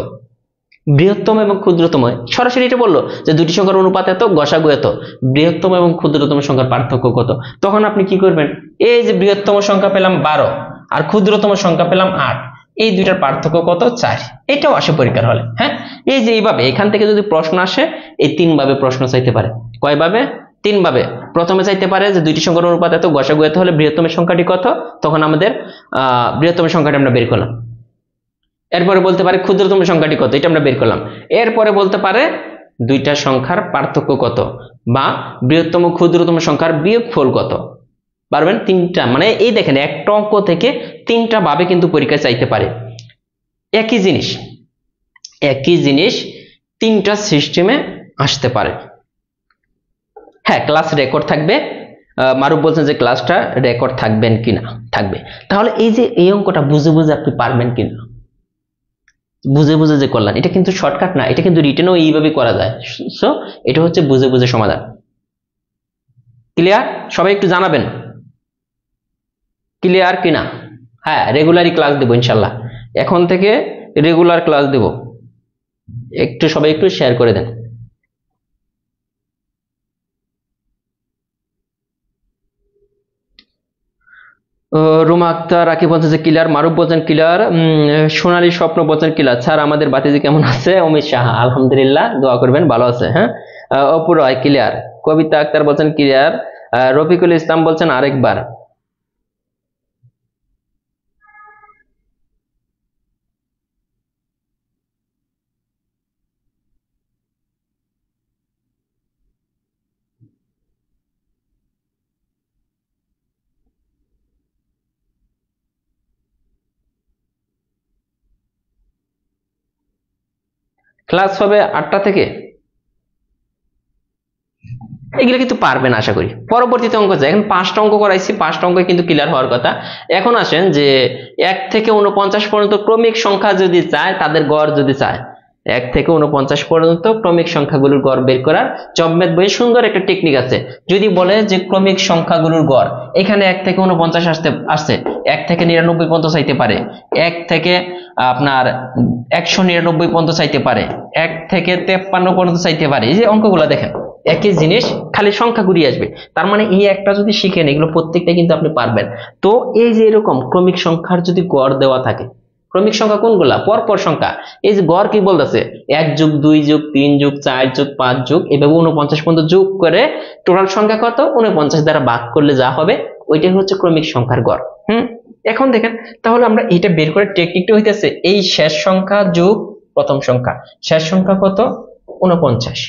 বৃহত্তম এবং ক্ষুদ্রতম সরাসরি এটা বললো যে দুটি সংখ্যার অনুপাত এত, গসাগু এত, বৃহত্তম এবং ক্ষুদ্রতম সংখ্যার পার্থক্য কত। তখন আপনি কি করবেন, এই যে বৃহত্তম সংখ্যা পেলাম 12 আর ক্ষুদ্রতম সংখ্যা পেলাম 8, এই দুইটার পার্থক্য কত, 4। এটাও আসে পরীক্ষার হলে। হ্যাঁ, এই যে এইভাবে এখান থেকে যদি প্রশ্ন আসে, এই 3 ভাবে প্রশ্ন চাইতে পারে। কয়ভাবে, 3 ভাবে। প্রথমে চাইতে পারে যে দুইটি সংখ্যার অনুপাত এত, গসাগু এত হলে বৃহত্তম সংখ্যাটি কত, তখন আমাদের বৃহত্তম সংখ্যাটি আমরা বের করলাম। এরপরে বলতে পারে ক্ষুদ্রতম সংখ্যাটি কত, এটা আমরা বের করলাম। এরপরে বলতে পারে দুইটা সংখ্যার পার্থক্য কত, বা বৃহত্তম ক্ষুদ্রতম সংখ্যার বিয়োগফল কত। পারবেন 3টা, মানে এই দেখেন একটা অঙ্ক থেকে 3টা ভাবে কিন্তু পরীক্ষায় চাইতে পারে। একই জিনিস, একই জিনিস 3টা সিস্টেমে আসতে পারে। হ্যাঁ, ক্লাস রেকর্ড থাকবে। মারুফ বলছেন যে ক্লাসটা রেকর্ড থাকবেন কিনা, থাকবে। তাহলে এই যে এই অঙ্কটা বুঝে বুঝে আপনি পারবেন কিনা, বুঝে বুঝে যে করলেন, এটা কিন্তু শর্টকাট না, এটা কিন্তু রিটেনও এইভাবে করা যায়। সো এটা হচ্ছে বুঝে বুঝে সমাধান। ক্লিয়ার, সবাই একটু জানাবেন ক্লিয়ার কিনা। হ্যাঁ, রেগুলারই ক্লাস দেবো ইনশাল্লাহ, এখন থেকে রেগুলার ক্লাস দেব, একটু সবাই একটু শেয়ার করে দেন। রুমা আক্তার রাকি বলছে যে ক্লিয়ার, মারুফ বলছেন ক্লিয়ার, সোনালী স্বপ্ন বলছেন ক্লিয়ার। স্যার আমাদের বাতিজি কেমন আছে, অমিত সাহা আলহামদুলিল্লাহ, দোয়া করবেন ভালো আছে। হ্যাঁ, অপু রায় ক্লিয়ার, কবিতা আক্তার বলছেন ক্লিয়ার, রফিকুল ইসলাম বলছেন আরেকবার। ক্লাস হবে 8টা থেকে। এগুলো কিন্তু পারবেন আশা করি। পরবর্তীতে অঙ্ক যায়, এখন 5টা অঙ্ক করাইছি, 5টা অঙ্ক কিন্তু ক্লিয়ার হওয়ার কথা। এখন আসেন যে 1 থেকে 49 পর্যন্ত ক্রমিক সংখ্যা যদি চায়, তাদের গড় যদি চায়, 1 থেকে 49 পর্যন্ত ক্রমিক সংখ্যাগুলোর গড় বের করার জবম্যাথ বইয়ে সুন্দর একটা টেকনিক আছে। যদি বলে যে ক্রমিক সংখ্যাগুলোর গড়, এখানে 1 থেকে 49 আসছে, 1 থেকে 99 পর্যন্ত চাইতে পারে, 1 থেকে আপনার 199 পর্যন্ত চাইতে পারে, 1 থেকে 53 পর্যন্ত চাইতে পারে। এই যে অঙ্কগুলো দেখেন, একই জিনিস, খালি সংখ্যা ঘুরিয়ে আসবে। তার মানে এই একটা যদি শিখেন, এগুলো প্রত্যেকটা কিন্তু আপনি পারবেন। তো এই যে এরকম ক্রমিক সংখ্যার যদি গড় দেওয়া থাকে, ক্রমিক সংখ্যা কোনগুলা? পরপর সংখ্যা। এই যে গড় কি বলতেছে, 1 যোগ 2 যোগ 3 যোগ 4 যোগ 5 যোগ এভাবে 49 পর্যন্ত যোগ করে টোটাল সংখ্যা কত, 49 দ্বারা ভাগ করলে যা হবে ওইটাই হচ্ছে ক্রমিক সংখ্যার গড়। এখন দেখেন, তাহলে আমরা এটা বের করার টেকনিকটা হইতেছে এই শেষ সংখ্যা যোগ প্রথম সংখ্যা। শেষ সংখ্যা কত? 49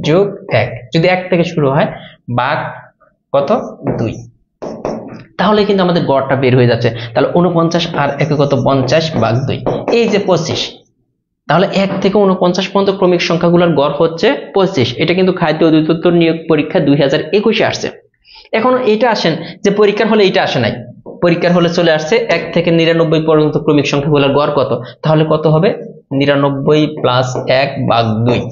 যোগ 1, যদি 1 থেকে শুরু হয়, ভাগ কত? 2। তাহলে কিন্তু আমাদের গড়টা বের হয়ে যাচ্ছে। তাহলে 49 আর 1 কত? 50 ভাগ 2, এই যে 25। তাহলে 1 থেকে 49 পর্যন্ত ক্রমিক সংখ্যাগুলোর গড় হচ্ছে 25। এটা কিন্তু খাদ্য অধিদপ্তর নিয়োগ পরীক্ষা 2021-এ আসছে। এখন এটা আসেন যে পরীক্ষার হলে এটা আসে নাই, পরীক্ষার হলে চলে আসছে 1 থেকে 99 পর্যন্ত ক্রমিক সংখ্যাগুলোর গড় কত। তাহলে কত হবে? 99 প্লাস 1 ভাগ 2।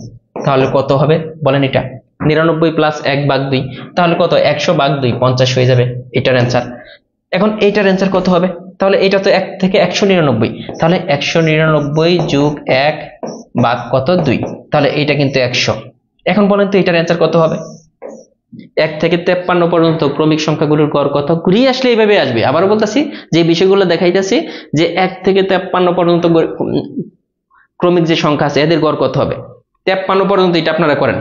তাহলে কত হবে বলেন? এটা 99 প্লাস 1 ভাগ 2, তাহলে কত? 100 ভাগ 2, 50 হয়ে যাবে এটার অ্যান্সার। এখন এইটার অ্যান্সার কত হবে? তাহলে এটা তো 1 থেকে 199, তাহলে 199 যোগ 1 ভাগ কত? 2, তাহলে এটা কিন্তু 100। এখন বলেন তো এটার অ্যান্সার কত হবে? 1 থেকে 53 পর্যন্ত ক্রমিক সংখ্যাগুলোর গড় কত? ঘুরিয়ে আসলে এইভাবে আসবে। আবারও বলতেছি, যে বিষয়গুলো দেখাইতেছি, যে 1 থেকে 53 পর্যন্ত ক্রমিক যে সংখ্যা আছে এদের গড় কত হবে। 53 পর্যন্ত এটা আপনারা করেন,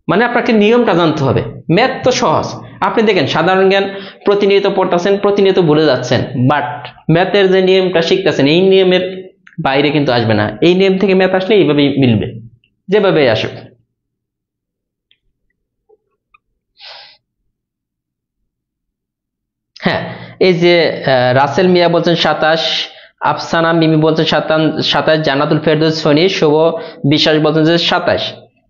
মানে আপনাকে নিয়মটা জানতে হবে। ম্যাথ তো সহজ, আপনি দেখেন সাধারণ জ্ঞান প্রতিনিয়ত পড়তেছেন, প্রতিনিয়ত ভুলে যাচ্ছেন, বাট ম্যাথের যে নিয়মটা শিখতেছেন এই নিয়মের বাইরে কিন্তু আসবে না। এই নিয়ম থেকে ম্যাথ আসলে এইভাবেই মিলবে, যেভাবে আসুক। হ্যাঁ, এই যে রাসেল মিয়া বলছেন 27, আফসানা মিমি বলছেন 27, জান্নাতুল ফেরদৌস সোনি, শুভ বিশ্বাস বলছেন যে 27।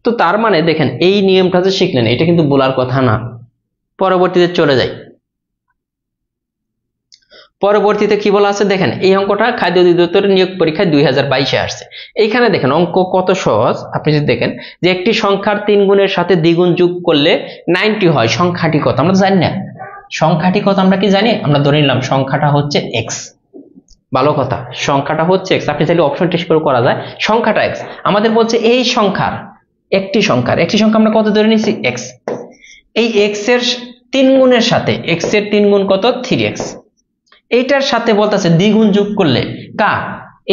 তো তার মানে দেখেন এই নিয়মটা যে শিখলেন এটা কিন্তু বলার কথা না। পরবর্তীতে চলে যাই, পরবর্তীতে কি বলা আছে দেখেন, এই অঙ্কটা খাদ্য অধিদপ্তরের নিয়োগ পরীক্ষায় 2022-এ আসছে। এইখানে দেখেন অঙ্ক কত সহজ। আপনি যদি দেখেন যে একটি সংখ্যার 3 গুণের সাথে দ্বিগুণ যোগ করলে 90 হয়, সংখ্যাটি কত? আমরা জানি না সংখ্যাটি কত, আমরা কি জানি? আমরা ধরে নিলাম সংখ্যাটা হচ্ছে এক্স। ভালো কথা, সংখ্যাটা হচ্ছে এক্স। আপনি চাইলে অপশন টেস্ট করে করা যায়, সংখ্যাটা এক্স। আমাদের বলছে এই সংখ্যার একটি সংখ্যা আমরা কত ধরে নিছি? এক্স। এই এক্স এর 3 গুণের সাথে, এক্স এর 3 গুণ কত? 3x। এইটার সাথে বলতেছে দ্বিগুণ যোগ করলে কার?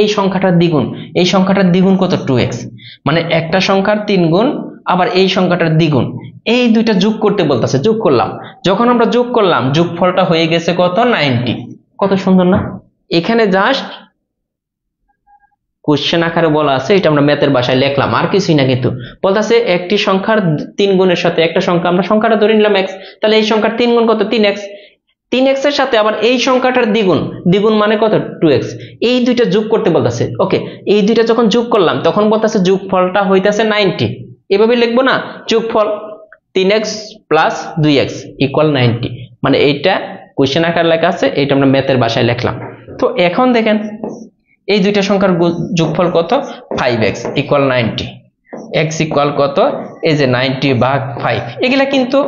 এই সংখ্যাটার দ্বিগুণ। এই সংখ্যাটার দ্বিগুণ কত? 2x। মানে একটা সংখ্যার 3 গুণ আবার এই সংখ্যাটার দ্বিগুণ, এই দুইটা যোগ করতে বলতেছে। যোগ করলাম, যখন আমরা যোগ করলাম যোগফলটা হয়ে গেছে কত? 90। কত সুন্দর না? এখানে জাস্ট কোশ্চেন আকারে বলা আছে, এটা আমরা ম্যাথের ভাষায় লিখলাম, আর কিছুই না। কিন্তু বলতেছে একটি সংখ্যার 3 গুণের সাথে একটা সংখ্যা, আমরা সংখ্যাটা ধরে নিলাম x, তাহলে এই সংখ্যার 3 গুণ কত? 3x। 3x এর সাথে আবার এই সংখ্যাটার দ্বিগুণ, দ্বিগুণ মানে কত? 2x। এই দুইটা যোগ করতে বলতেছে। ওকে, এই দুইটা যখন যোগ করলাম তখন বলতেছে যোগফলটা হইতাছে 90। এভাবে লিখবো না, যোগফল 3x প্লাস 2x ইকুয়াল 90। মানে এইটা কোশ্চেন আকার লেখা আছে, এটা আমরা ম্যাথের ভাষায় লিখলাম। তো এখন দেখেন এই দুইটা সংখ্যার যোগফল কত? 5x equal 90। x ইকুয়াল কত? এই যে 90 ভাগ 5। এগুলা কিন্তু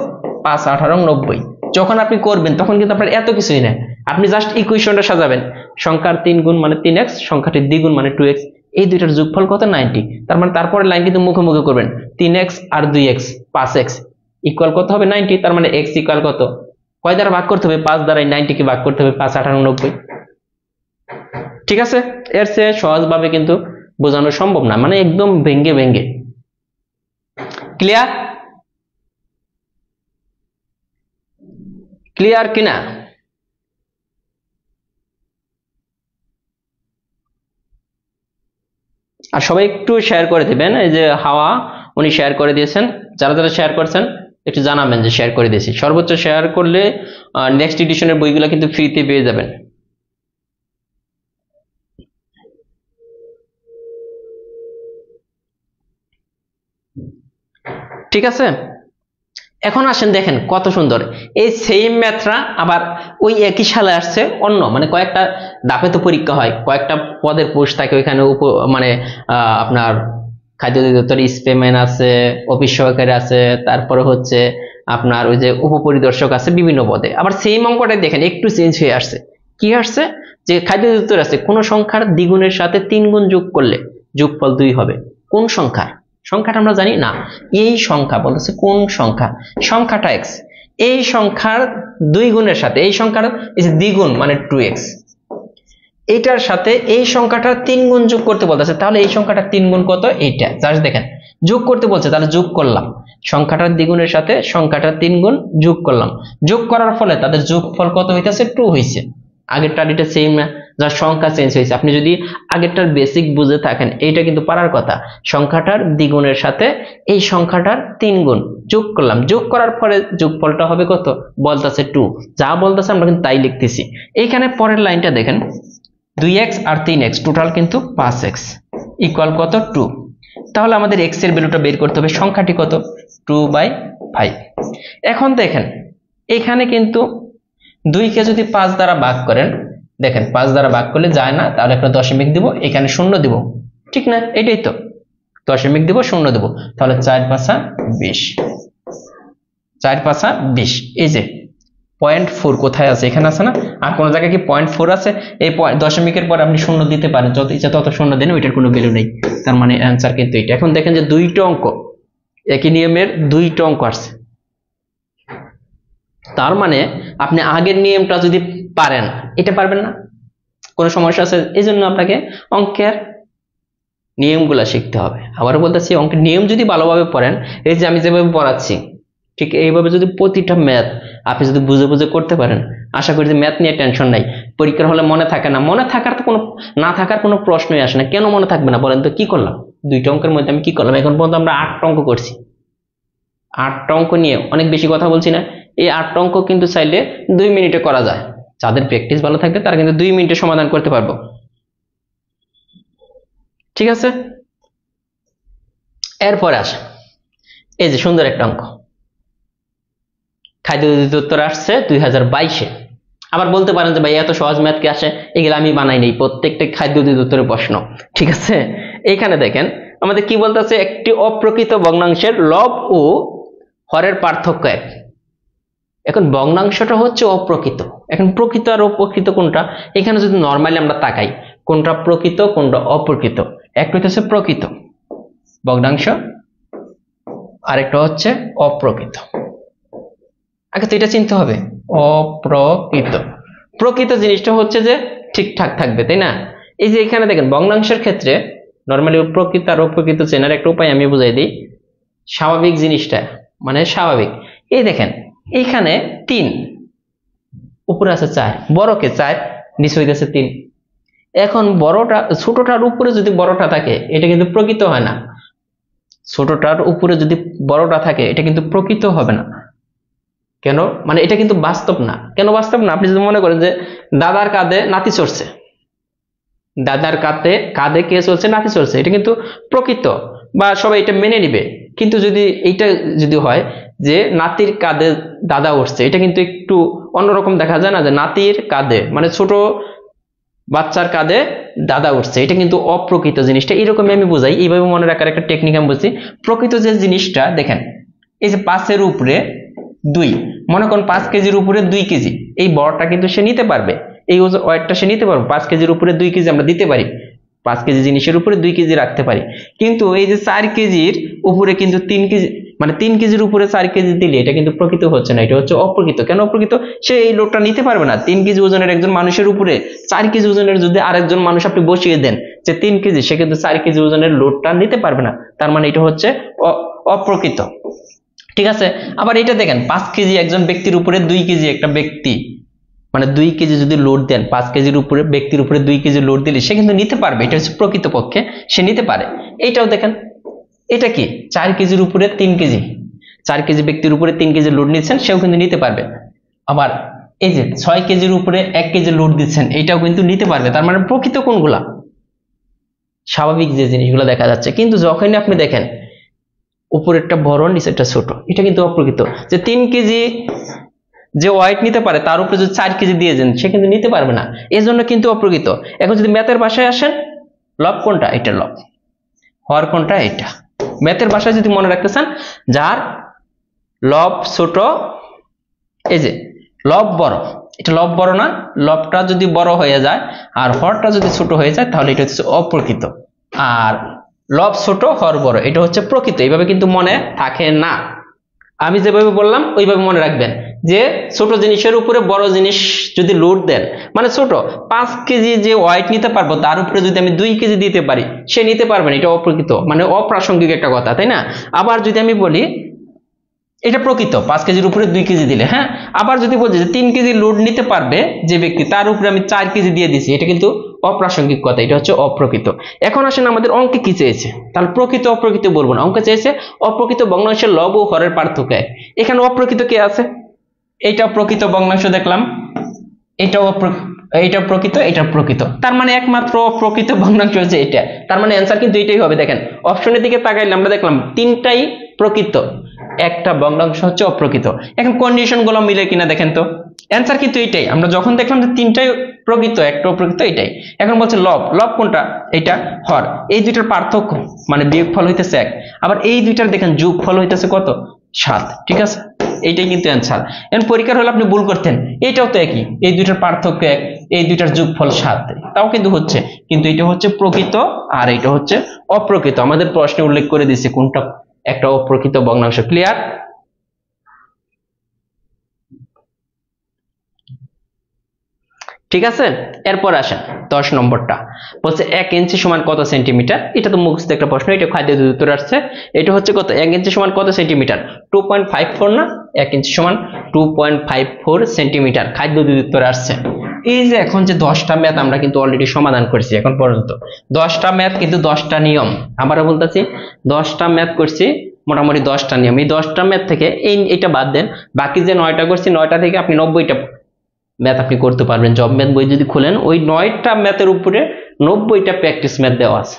5 18 90। যখন আপনি করবেন তখন কিন্তু আপনার এত কিছুই না, আপনি জাস্ট ইকুয়েশনটা সাজাবেন। সংখ্যার 3 গুণ মানে 3x, সংখ্যাটির দ্বিগুণ মানে 2x, এই দুইটার যোগফল কত? 90। তার মানে তারপরে লাইন কিন্তু মুখে মুখে করবেন, 3x আর 2x 5x ইকুয়াল কত হবে? 90। তার মানে x ইকুয়াল কত? কয় দ্বারা ভাগ করতে হবে? 5 দ্বারাই 90 কে ভাগ করতে হবে, 5 18 90। ঠিক আছে, এর চেয়ে সহজভাবে কিন্তু বোঝানো সম্ভব না, মানে একদম ভেঙ্গে ভেঙ্গে। ক্লিয়ার? ক্লিয়ার কিনা? আর সবাই একটু শেয়ার করে দিবেন। এই যে হাওয়া, উনি শেয়ার করে দিয়েছেন। যারা যারা শেয়ার করছেন একটু জানাবেন যে শেয়ার করে দিয়েছি। সর্বোচ্চ শেয়ার করলে নেক্সট এডিশনের বইগুলো কিন্তু ফ্রিতে পেয়ে যাবেন। ঠিক আছে, এখন আসেন দেখেন কত সুন্দর এই সেম ম্যাথরা আবার ওই একই সালে আসছে অন্য মানে কয়েকটা ধাপে তো পরীক্ষা হয়, কয়েকটা পদের পোস্ট থাকে ওইখানে মানে আপনার খাদ্য অধিদপ্তর স্পেম্যান আছে, অফিস সহকারী আছে, তারপরে হচ্ছে আপনার ওই যে উপপরিদর্শক আছে বিভিন্ন পদে। আবার সেম অঙ্কটা দেখেন একটু চেঞ্জ হয়ে আসছে, কি আসছে যে খাদ্য অধিদপ্তর আছে কোন সংখ্যার দ্বিগুণের সাথে 3 গুণ যোগ করলে যোগফল 2 হবে। কোন সংখ্যার, সংখ্যাটা আমরা জানি না, এই সংখ্যা বলতেছে কোন সংখ্যা, সংখ্যাটা x, এই সংখ্যার 2 গুণের সাথে এই সংখ্যার এই যে দ্বিগুণ মানে 2x, এইটার সাথে এই সংখ্যাটা 3 গুণ যোগ করতে বলতেছে, তাহলে এই সংখ্যাটা 3 গুণ কত, এইটা জাস্ট দেখেন যোগ করতে বলছে, তাহলে যোগ করলাম সংখ্যাটার দ্বিগুণের সাথে সংখ্যাটা 3 গুণ যোগ করলাম, যোগ করার ফলে তাদের যোগফল কত হইতেছে 2 হইছে। আগেরটার এটা সেম না, যার সংখ্যা চেঞ্জ হয়েছে। আপনি যদি আগেরটার বেসিক বুঝে থাকেন এইটা কিন্তু পারার কথা, সংখ্যাটার দ্বিগুণের সাথে এই সংখ্যাটার 3 গুণ যোগ করলাম, যোগ করার পরে যোগফলটা হবে কত বলতেছে 2, যা বলতেছে আমরা কিন্তু তাই লিখতেছি। এইখানে পরের লাইনটা দেখেন 2x আর 3x টোটাল কিন্তু 5x ইকুয়াল কত 2, তাহলে আমাদের x এর ভ্যালুটা বের করতে হবে, সংখ্যাটি কত 2/5। এখন দেখেন এখানে কিন্তু 2 কে যদি 5 দ্বারা ভাগ করেন, দেখেন 5 দ্বারা ভাগ করলে যায় না, তাহলে একটা দশমিক দিব, এখানে শূন্য দিব, ঠিক না, এটাই তো দশমিক দিব শূন্য দিব, তাহলে 4 5 20, 4 5 20। এই যে 0.4 কোথায় আছে, এখানে আছে না, আর কোন জায়গায় কি 0.4 আছে, এই দশমিকের পরে আপনি শূন্য দিতে পারেন, যত ইচ্ছা তত শূন্য দেন, ওইটার কোনো ভ্যালু নেই, তার মানে অ্যান্সার কিন্তু এটা। এখন দেখেন যে দুইটা অঙ্ক একই নিয়মের দুইটা অঙ্ক আসছে, তার মানে আপনি আগের নিয়মটা যদি পারেন এটা পারবেন না, কোনো সমস্যা আছে, এই জন্য আপনাকে অঙ্কের নিয়মগুলা শিখতে হবে। আবারও বলতেছি অঙ্কের নিয়ম যদি ভালোভাবে পড়েন, এই যে আমি যেভাবে পড়াচ্ছি ঠিক এইভাবে যদি প্রতিটা ম্যাথ আপনি যদি বুঝে বুঝে করতে পারেন, আশা করি যে ম্যাথ নিয়ে টেনশন নাই, পরীক্ষার হলে মনে থাকে না, মনে থাকার তো কোনো না থাকার কোনো প্রশ্নই আসে না। কেন মনে থাকবে না বলেন তো, কি করলাম দুইটা অঙ্কের মধ্যে আমি কি করলাম, এখন পর্যন্ত আমরা 8টা অঙ্ক করছি, 8টা অঙ্ক নিয়ে অনেক বেশি কথা বলছি না, এই 8টা অঙ্ক কিন্তু চাইলে 2 মিনিটে করা যায়, যাদের প্র্যাকটিস ভালো থাকবে তারা কিন্তু 2 মিনিটে সমাধান করতে পারবো, ঠিক আছে। এরপরে আসে এই যে সুন্দর একটা অঙ্ক, খাদ্য অধিদপ্তর আসছে 2022-এ। আবার বলতে পারেন যে ভাই এত সহজ ম্যাথ কি আসে, এগুলো আমি বানাই নেই, প্রত্যেকটা খাদ্য অধিদপ্তরের প্রশ্ন, ঠিক আছে। এইখানে দেখেন আমাদের কি বলতেছে, একটি অপ্রকৃত ভগ্নাংশের লব ও হরের পার্থক্য 1। এখন ভগ্নাংশটা হচ্ছে অপ্রকৃত, এখন প্রকৃত আর অপ্রকৃত কোনটা, এখানে যদি নর্মালি আমরা তাকাই কোনটা প্রকৃত কোনটা অপ্রকৃত, একটা হচ্ছে প্রকৃত ভগ্নাংশ আরেকটা হচ্ছে অপ্রকৃত। আগে তো এটা চিনতে হবে, অপ্রকৃত প্রকৃত জিনিসটা হচ্ছে যে ঠিকঠাক থাকবে, তাই না। এই যে এখানে দেখেন ভগ্নাংশের ক্ষেত্রে নর্মালি প্রকৃত আর অপ্রকৃত চেনার একটা উপায় আমি বুঝাই দিই, স্বাভাবিক জিনিসটা মানে স্বাভাবিক, এই দেখেন এইখানে 3 উপরে আছে 4, বড়কে 4 নিচে হইতেছে 3, এখন বড়টা ছোটটার উপরে যদি বড়টা থাকে এটা কিন্তু প্রকৃত হয় না, ছোটটার উপরে যদি বড়টা থাকে এটা কিন্তু প্রকৃত হবে না। কেন, মানে এটা কিন্তু বাস্তব না। কেন বাস্তব না, আপনি যদি মনে করেন যে দাদার কাঁধে নাতি চড়ছে, দাদার কাঁধে কাঁধে কে চলছে, নাতি চলছে, এটা কিন্তু প্রকৃত বা সবাই এটা মেনে নিবে। কিন্তু যদি এইটা যদি হয় যে নাতির কাঁধে দাদা উঠছে, এটা কিন্তু একটু অন্যরকম দেখা যায় না, যে নাতির কাঁধে মানে ছোট বাচ্চার কাঁধে দাদা উঠছে, এটা কিন্তু অপ্রকৃত জিনিসটা। এরকমই আমি বুঝাই, এইভাবে মনে রাখার একটা টেকনিক আমি বলছি। প্রকৃত যে জিনিসটা দেখেন এই যে 5-এর উপরে 2, মনে করেন 5 কেজির উপরে 2 কেজি, এই বড়টা কিন্তু সে নিতে পারবে, এই ওয়েটটা সে নিতে পারবে, 5 কেজির উপরে 2 কেজি আমরা দিতে পারি, 5 কেজি জিনিসের উপরে 2 কেজি রাখতে পারি। কিন্তু এই যে 4 কেজির উপরে কিন্তু 3 কেজি, মানে 3 কেজির উপরে 4 কেজি দিলে এটা কিন্তু প্রকৃত হচ্ছে না, এটা হচ্ছে অপ্রকৃত। কেন অপ্রকৃত, সে এই লোডটা নিতে পারবে না। 3 কেজি ওজনের একজন মানুষের উপরে 4 কেজি ওজনের যদি আরেকজন মানুষ আপনি বসিয়ে দেন যে 3 কেজি, সে কিন্তু 4 কেজি ওজনের লোডটা নিতে পারবে না, তার মানে এটা হচ্ছে অপ্রকৃত, ঠিক আছে। আবার এটা দেখেন 5 কেজি একজন ব্যক্তির উপরে 2 কেজি একটা ব্যক্তি, মানে 2 কেজি যদি লোড দেন 5 কেজির উপরে ব্যক্তির উপরে 2 কেজি লোড দিলে সে কিন্তু নিতে পারবে, এটা হচ্ছে প্রকৃত পক্ষে সে নিতে পারে। এইটাও দেখেন এটা কি 4 কেজির উপরে 3 কেজি, 4 কেজি ব্যক্তির উপরে 3 কেজি লোড নিচ্ছেন, সেও কিন্তু নিতে পারবে। আবার এই যে 6 কেজির উপরে 1 কেজি লোড দিচ্ছেন, এইটাও কিন্তু নিতে পারবে। তার মানে প্রকৃত কোনগুলা, স্বাভাবিক যে জিনিসগুলো দেখা যাচ্ছে। কিন্তু যখনই আপনি দেখেন উপরেরটা বড় নিচেরটা ছোট, এটা কিন্তু অপ্রকৃত। যে 3 কেজি যে ওয়েট নিতে পারে তার উপরে যদি 4 কেজি দিয়ে দেন সে কিন্তু নিতে পারবে না, এই জন্য কিন্তু অপ্রকৃত। এখন যদি ম্যাথের ভাষায় আসেন, লব কোনটা? এটা লব। হর কোনটা? এটা। ম্যাথের ভাষায় যদি মনে রাখতে চান, যার লব ছোট, এই যে লব বড়, এটা লব বড় না, লবটা যদি বড় হয়ে যায় আর হরটা যদি ছোট হয়ে যায় তাহলে এটা হচ্ছে অপ্রকৃত। আর লব ছোট হর বড়, এটা হচ্ছে প্রকৃত। এইভাবে কিন্তু মনে থাকে না, আমি যেভাবে বললাম ওইভাবে মনে রাখবেন। যে ছোট জিনিসের উপরে বড় জিনিস যদি লোড দেন, মানে ছোট 5 কেজি যে ওয়েট নিতে পারবো তার উপরে যদি আমি 2 কেজি দিতে পারি সে নিতে পারবে না, এটা অপ্রকৃত, মানে অপ্রাসঙ্গিক একটা কথা, তাই না? আবার যদি আমি বলি এটা প্রকৃত, 5 কেজির উপরে 2 কেজি দিলে, হ্যাঁ। আবার যদি বলছি যে 3 কেজি লোড নিতে পারবে যে ব্যক্তি, তার উপরে আমি 4 কেজি দিয়ে দিছি, এটা কিন্তু অপ্রাসঙ্গিক কথা, এটা হচ্ছে অপ্রকৃত। এখন আসেন আমাদের অঙ্কে কি চেয়েছে, তাহলে প্রকৃত অপ্রকৃত বলবো না, অঙ্কে চেয়েছে অপ্রকৃত ভগ্নাংশের লব ও হরের পার্থক্য। এখানে অপ্রকৃত কে আছে? এইটা প্রকৃত ভগ্নাংশ দেখলাম, এটাও এইটা প্রকৃত, এটা প্রকৃত, তার মানে একমাত্র প্রকৃত ভগ্নাংশ হচ্ছে এটা। তার মানে অ্যান্সার কিন্তু এটাই হবে। দেখেন অপশনের দিকে তাকাইলে আমরা দেখলাম 3টাই প্রকৃত, একটা ভগ্নাংশ হচ্ছে অপ্রকৃত। এখন কন্ডিশন গুলো মিলে কিনা দেখেন তো, অ্যান্সার কিন্তু এটাই। আমরা যখন দেখলাম যে 3টাই প্রকৃত একটা অপ্রকৃত, এটাই। এখন বলছে লব, লব কোনটা? এটা। হর, এই দুইটার পার্থক্য মানে বিয়োগফল হইতেছে 1, আবার এই দুইটার দেখেন যোগফল হইতেছে কত? 7। ঠিক আছে, এইটাই কিন্তু অ্যান্সার। এখন পরীক্ষার হলে আপনি ভুল করতেন, এটাও তো একই, এই দুইটার পার্থক্য 1, এই দুইটার যোগফল 7, তাও কিন্তু হচ্ছে, কিন্তু এটা হচ্ছে প্রকৃত আর এটা হচ্ছে অপ্রকৃত। আমাদের প্রশ্নে উল্লেখ করে দিয়েছে কোনটা একটা অপ্রকৃত ভগ্নাংশ। ক্লিয়ার? ঠিক আছে, এরপর আসেন 10 নম্বরটা, বলছে 1 ইঞ্চি সমান কত সেন্টিমিটার। এটা তো মুখস্থ একটা প্রশ্ন, এটা খাদ্য উত্তর আসছে। এটা হচ্ছে কত? 1 ইঞ্চি সমান কত সেন্টিমিটার? 2.54 না? 1 ইঞ্চি সমান 2.54 সেন্টিমিটার, খাদ্য উত্তর আসছে। এই যে এখন যে 10টা ম্যাথ আমরা কিন্তু অলরেডি সমাধান করেছি এখন পর্যন্ত, 10টা ম্যাথ কিন্তু 10টা নিয়ম, আবারও বলতেছি 10টা ম্যাথ করছি, মোটামুটি 10টা নিয়ম। এই 10টা ম্যাথ থেকে এটা বাদ দেন, বাকি যে 9টা করছি 9টা থেকে আপনি 90টা ম্যাথ আপনি করতে পারবেন। জব ম্যাথ বই যদি খুলেন ওই 9টা ম্যাথের উপরে 90টা প্র্যাকটিস ম্যাথ দেওয়া আছে।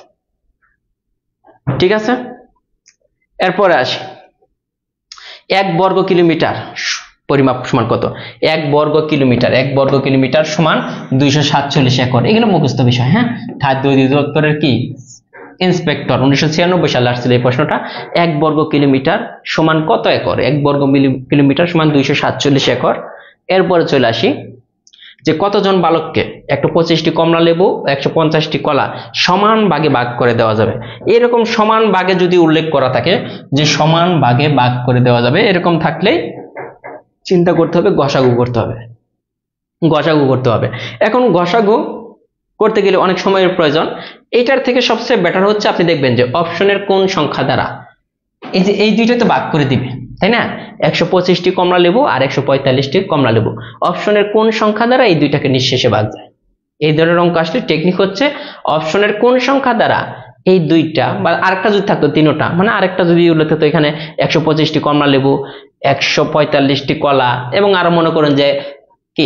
ঠিক আছে, এরপরে আসি 1 বর্গ কিলোমিটার পরিমাপ সমান কত? 1 বর্গ কিলোমিটার, 1 বর্গ কিলোমিটার সমান 247 একর। এগুলো মুখস্থ বিষয়, হ্যাঁ। খাদ্য অধিদপ্তরের কি ইন্সপেক্টর 1996 সালে আসছিল এই প্রশ্নটা। 1 বর্গ কিলোমিটার সমান কত একর? 1 বর্গ কিলোমিটার সমান 247 একর। এরপরে চলে আসি যে কতজন বালককে 125টি কমলা লেবু 150টি কলা সমান ভাগে ভাগ করে দেওয়া যাবে। এরকম সমান ভাগে যদি উল্লেখ করা থাকে যে সমান ভাগে ভাগ করে দেওয়া যাবে, এরকম থাকলেই চিন্তা করতে হবে, গসাগু করতে হবে, গসাগু করতে হবে। এখন গসাগু করতে গেলে অনেক সময়ের প্রয়োজন। এটার থেকে সবচেয়ে বেটার হচ্ছে আপনি দেখবেন যে অপশনের কোন সংখ্যা দ্বারা এই যে এই দুইটাতে ভাগ করে দিবে, তাই না? 125টি কমলা লেবু আর 145টি কমলা লেবু, অপশনের কোন সংখ্যা দ্বারা এই দুইটাকে নিঃশেষে ভাগ যায়। এই ধরনের অঙ্ক আসলে টেকনিক হচ্ছে অপশনের কোন সংখ্যা দ্বারা এই দুইটা, বা আরেকটা যদি থাকতো 3টা, মানে আরেকটা যদি উল্লেখ থাকতো এখানে 125টি কমলা লেবু 145টি কলা এবং আরো মনে করেন যে কি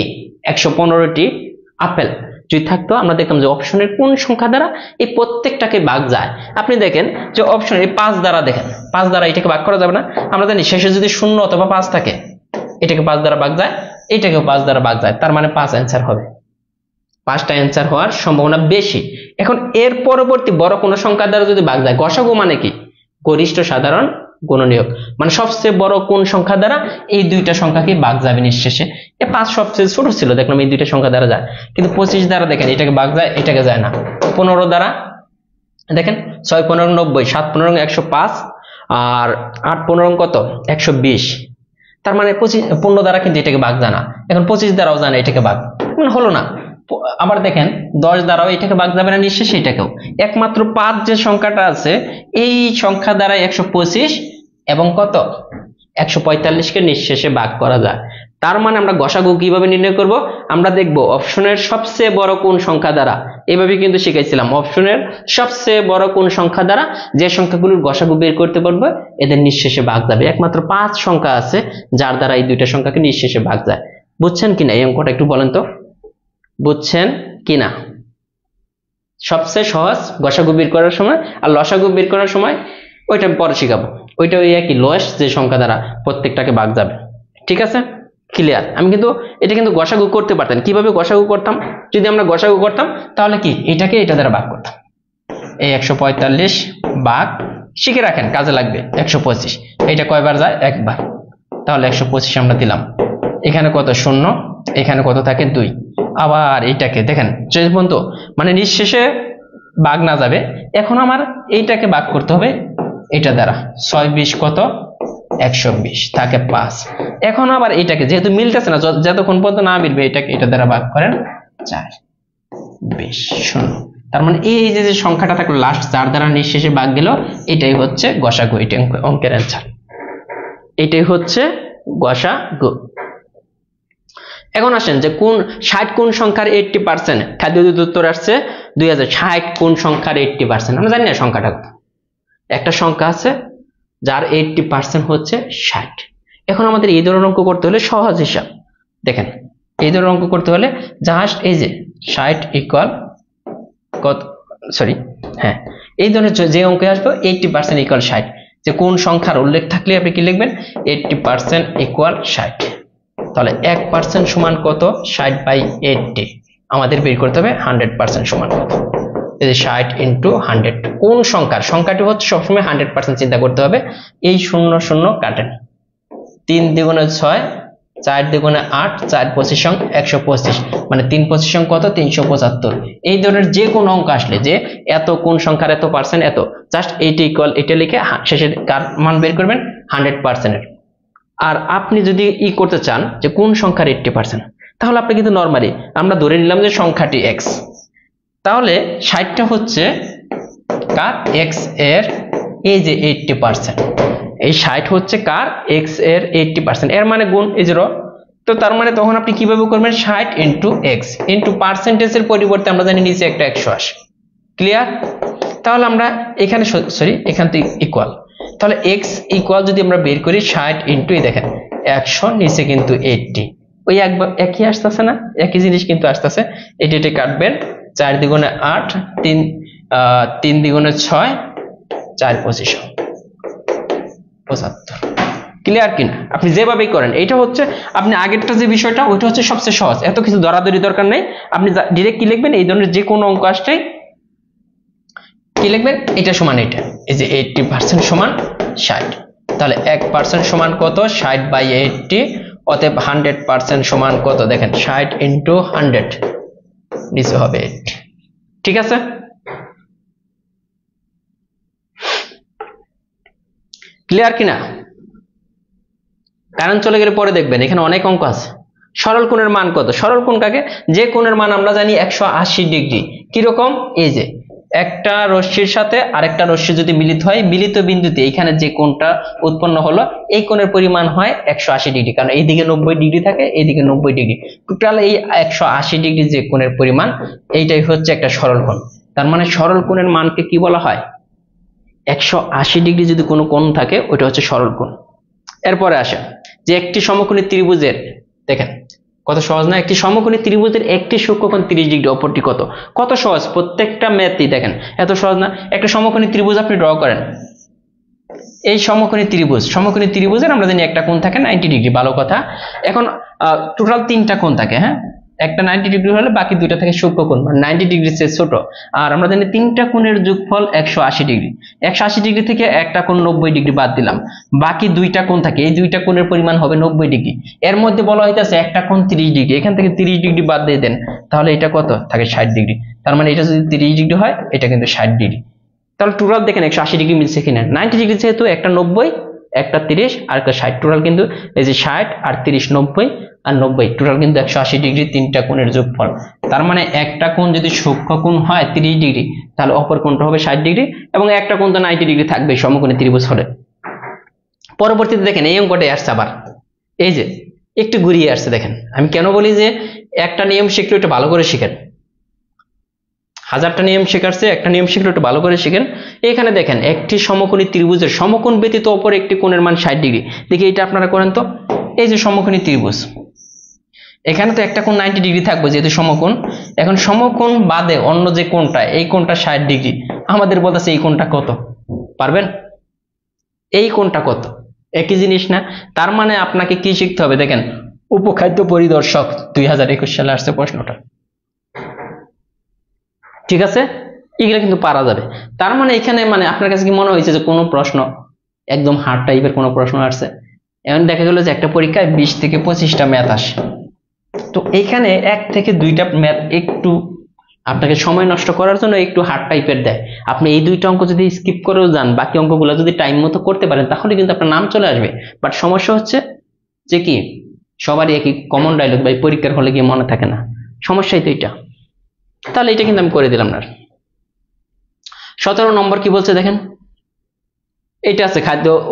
115টি আপেল যদি থাকতো, আমরা দেখতাম যে অপশনের কোন সংখ্যা দ্বারা এই প্রত্যেকটাকে ভাগ যায়। আপনি দেখেন যে অপশন এই 5 দ্বারা, দেখেন 5 দ্বারা এটাকে ভাগ করা যাবে না। আমরা জানি শেষে যদি 0 অথবা 5 থাকে এটাকে 5 দ্বারা ভাগ যায়, এটাকেও 5 দ্বারা ভাগ যায়, তার মানে 5 অ্যান্সার হবে, 5টা অ্যান্সার হওয়ার সম্ভাবনা বেশি। এখন এর পরবর্তী বড় কোনো সংখ্যা দ্বারা যদি ভাগ যায়, গসাগু মানে কি? গরিষ্ঠ সাধারণ গুণনীয়ক, মানে সবচেয়ে বড় কোন সংখ্যা দ্বারা এই দুইটা সংখ্যাকে ভাগ যাবে নিঃশেষে। 5 সবচেয়ে ছোট ছিল, দেখলাম এই দুইটা সংখ্যা দ্বারা যায়, কিন্তু 25 দ্বারা দেখেন এটাকে ভাগ যায়, এটাকে যায় না। 15 দ্বারা দেখেন 6 15 90, 7 15 105 আর 8 15 কত 120, তার মানে 15 দ্বারা কিন্তু এটাকে ভাগ যায় না। এখন 25 দ্বারাও যায় না এটাকে ভাগ, মানে হলো না। আবার দেখেন 10 দ্বারাও এটাকে ভাগ যাবে না নিঃশেষে, এটাকেও। একমাত্র 5 যে সংখ্যাটা আছে এই সংখ্যা দ্বারা 125 এবং কত 145কে নিঃশেষে ভাগ করা যায়। তার মানে আমরা গসাগু কিভাবে নির্ণয় করব? আমরা দেখব অপশনের সবচেয়ে বড় কোন সংখ্যা দ্বারা, এভাবে কিন্তু শিখাইছিলাম, অপশনের সবচেয়ে বড় কোন সংখ্যা দ্বারা যে সংখ্যাগুলোর গসাগু বের করতে পারবে এদের নিঃশেষে ভাগ যাবে। একমাত্র 5 সংখ্যা আছে যার দ্বারা এই দুইটা সংখ্যাকে নিঃশেষে ভাগ যায়। বুঝছেন কিনা এই অঙ্কটা একটু বলেন তো, বুঝছেন কিনা? সবচেয়ে সহজ গসাগু বের করার সময়, আর লসাগু বের করার সময় ওইটা পরে শিখাবো। ওইটা ওই একই লোয়েস্ট যে সংখ্যা দ্বারা প্রত্যেকটাকে ভাগ যাবে। ঠিক আছে, ক্লিয়ার? আমি কিন্তু এটা কিন্তু গসাগু করতে পারতাম। কিভাবে গসাগু করতাম? যদি আমরা গসাগু করতাম তাহলে কি এটাকে এটা দ্বারা ভাগ করতাম। এই 145 ভাগ, শিখে রাখেন, কাজে লাগবে, 125। এটা কয়বার যায়? একবার। তাহলে 125 আমরা দিলাম। এখানে কত? 0, এখানে কত থাকে? 2। আবার এইটাকে দেখেন শেষ পর্যন্ত, মানে নিঃশেষে ভাগ না যাবে। এখন আমার এইটাকে ভাগ করতে হবে এটা দ্বারা। 6 20 কত? 120, থাকে 5। এখন আবার এটাকে যেহেতু মিলতেছে না, যতক্ষণ পর্যন্ত না মিলবে এটাকে এটা দ্বারা ভাগ করেন, 4 20 0। তার মানে এই যে সংখ্যাটা থাকলো লাস্ট, যার দ্বারা নিঃশেষে ভাগ গেল, এটাই হচ্ছে গসাগু। এটা অঙ্কের অ্যান্সার, এটাই হচ্ছে গসাগু। এখন আসেন যে কোন 60 কোন সংখ্যার 80%? খাদ্য উত্তর আসছে 2000। 60 কোন সংখ্যার 80%? আমরা জানি না সংখ্যাটা কত। একটা সংখ্যা আছে যার 80% হচ্ছে 60। এখন আমাদের এই ধরনের অঙ্ক করতে হলে সহজ হিসাব দেখেন, এই ধরনের অঙ্ক করতে হলে জাস্ট এই যে 60 ইকুয়াল কত, সরি হ্যাঁ, এই ধরনের যে অঙ্কে আসবে 80% ইকুয়াল 60, যে কোন সংখ্যার উল্লেখ থাকলে আপনি কি লিখবেন? 80% ইকুয়াল 60। তাহলে 1% সমান কত? 60/80। আমাদের বের করতে হবে 100% সমান কত? এই যে 60 × 100। কোন সংখ্যার? সংখ্যাটি হচ্ছে সবসময় 100% চিন্তা করতে হবে। এই 0 0 কাটেন, 3 দুগুণে 6, 4 দুগুণে 8, 4 25 125, মানে 3 25 কত? 375। এই ধরনের যে কোনো অঙ্ক আসলে যে এত কোন সংখ্যার এত পার্সেন্ট এত, জাস্ট এইটা ইকুয়াল এটা লিখে শেষে কার মান বের করবেন? 100% এর। আর আপনি যদি করতে চান যে কোন সংখ্যার 80%, তাহলে আপনি কিন্তু নরমালি আমরা ধরে নিলাম যে সংখ্যাটি x, তাহলে 60টা হচ্ছে কার? x এর এই যে 80%। এই 60 হচ্ছে কার? x এর 80%। এর মানে গুণ এই 0। তো তার মানে তখন আপনি কিভাবে করবেন? 60 × x ইন্টু পার্সেন্টেজের পরিবর্তে আমরা জানি নিচে একটা 180। ক্লিয়ার? তাহলে আমরা এখানে সরি এখান থেকে ইকুয়াল, তাহলে x ইকুয়াল যদি আমরা বের করি 60 × এই দেখেন 100, নিচে কিন্তু 80, ওই একই আসতেছে না? একই জিনিস কিন্তু আসতেছে। এটা কাটবেন, 4 দুগুণে 8, 3 দুগুণে 6, 4 25 75। ক্লিয়ার কিনা? আপনি যেভাবেই করেন, এটা হচ্ছে আপনি আগেরটা যে বিষয়টা ওইটা হচ্ছে সবচেয়ে সহজ, এত কিছু দরাদরি দরকার নেই। আপনি ডিরেক্ট কি লিখবেন? এই ধরনের যে কোনো অঙ্ক আসলে কি লিখবেন? এটা সমান এটা, এই যে 80% সমান 60। তাহলে 1% সমান কত? 60/80। অতএব 100% সমান কত? দেখেন 60 × 100, নিচে হবে 80। ঠিক আছে? ক্লিয়ার কিনা? কারণ চলে গেলে পরে দেখবেন এখানে অনেক অঙ্ক আছে। সরল কোণের মান কত? সরল কোণ কাকে? যে কোণের মান আমরা জানি 180 ডিগ্রি। কিরকম? এই যে একটা রশ্মির সাথে আরেকটা রশ্মি যদি মিলিত হয়, মিলিত বিন্দুতে এখানে যে কোণটা উৎপন্ন হলো এই কোণের পরিমাণ হয় 180 ডিগ্রি, কারণ এইদিকে 90 ডিগ্রি থাকে, এইদিকে 90 ডিগ্রি, টোটাল এই 180 ডিগ্রি যে কোণের পরিমাণ, এইটাই হচ্ছে একটা সরল কোণ। তার মানে সরল কোণের মানকে কি বলা হয়? 180 ডিগ্রি যদি কোনো কোণ থাকে ওইটা হচ্ছে সরল কোণ। এরপরে আসে যে একটি সমকোণী ত্রিভুজের, দেখেন কত সহজ না? একটি সমকোণী ত্রিভুজের একটি সূক্ষ্মকোণ 30 ডিগ্রি, অপরটি কত? কত সহজ, প্রত্যেকটা ম্যাথই দেখেন এত সহজ না? একটা সমকোণী ত্রিভুজ আপনি ড্র করেন, এই সমকোণী ত্রিভুজের আমরা জানি একটা কোণ থাকে 90 ডিগ্রি, ভালো কথা। এখন টোটাল 3টা কোণ থাকে, হ্যাঁ, একটা 90 ডিগ্রি হলে বাকি দুইটা থাকে সূক্ষ্মকোণ, মানে 90 ডিগ্রি চেয়ে ছোট। আর আমরা জানি 3টা কোণের যোগফল 180 ডিগ্রি। 180 ডিগ্রি থেকে একটা কোণ 90 ডিগ্রি বাদ দিলাম, বাকি দুইটা কোণ থাকে, এই দুইটা কোণের পরিমাণ হবে 90 ডিগ্রি। এর মধ্যে বলা হইতাছে একটা কোণ 30 ডিগ্রি, এখান থেকে 30 ডিগ্রি বাদ দিয়ে দেন, তাহলে এটা কত থাকে? 60 ডিগ্রি। তার মানে এটা যদি 30 ডিগ্রি হয়, এটা কিন্তু 60 ডিগ্রি। তাহলে টোটাল দেখেন 180 ডিগ্রি মিলছে কিনা? 90 ডিগ্রি যেহেতু একটা 90, একটা 30 আর একটা 60, টোটাল কিন্তু এই যে 60 আর 30 90 আর 90, টোটাল কিন্তু 180 ডিগ্রি, 3টা কোণের যোগফল। তার মানে একটা কোণ যদি সূক্ষ্মকোণ হয় 30 ডিগ্রি, তাহলে অপর কোণটা হবে 60 ডিগ্রি, এবং একটা কোণ তো 90 ডিগ্রি থাকবে সমকোণী ত্রিভুজ হলে। পরবর্তীতে দেখেন এই অঙ্কটাই আসছে আবার, এই যে একটু ঘুরিয়ে আসছে। দেখেন আমি কেন বলি যে একটা নিয়ম শিখলে একটু ভালো করে শিখেন, 1000টা নিয়ম শেখাচ্ছে, একটা নিয়ম শিখলে একটু ভালো করে শিখেন। এখানে দেখেন একটি সমকোণী ত্রিভুজের সমকোণ ব্যতীত অপর একটি কোণের মান 60 ডিগ্রি। দেখি এটা আপনারা করেন তো। এই যে সমকোণী ত্রিভুজ, এখানে তো একটা কোণ 90 ডিগ্রি থাকবে যেহেতু সমকোণ। এখন সমকোণ বাদে অন্য যে কোণটা, এই কোণটা 60 ডিগ্রি, আমাদের বলতেছে এই কোণটা কত? পারবেন? এই কোনটা কত, একই জিনিস না? তার মানে আপনাকে কি শিখতে হবে? দেখেন, উপখাদ্য পরিদর্শক 2021 সালে আসছে প্রশ্নটা, ঠিক আছে? এগুলো কিন্তু পারা যাবে। তার মানে এখানে মানে আপনার কাছে কি মনে হয়েছে যে কোনো প্রশ্ন একদম হার্ড টাইপের কোনো প্রশ্ন আসছে? এখন দেখা গেল যে একটা পরীক্ষায় 20 থেকে 25টা ম্যাথ আসে, তো এইখানে 1 থেকে 2টা ম্যাথ একটু আপনাকে সময় নষ্ট করার জন্য একটু হার্ড টাইপের দেয়। আপনি এই 2টা অঙ্ক যদি স্কিপ করেও যান, বাকি অঙ্কগুলো যদি টাইম মতো করতে পারেন, তাহলে কিন্তু আপনার নাম চলে আসবে। বাট সমস্যা হচ্ছে যে কি, সবারই একই কমন ডায়লগ ভাই, পরীক্ষার হলে গিয়ে মনে থাকে না, সমস্যাই তো এটা। তাহলে এটা কিন্তু আমি করে দিলাম না। 17 নম্বর কি বলছে দেখেন, এটা আছে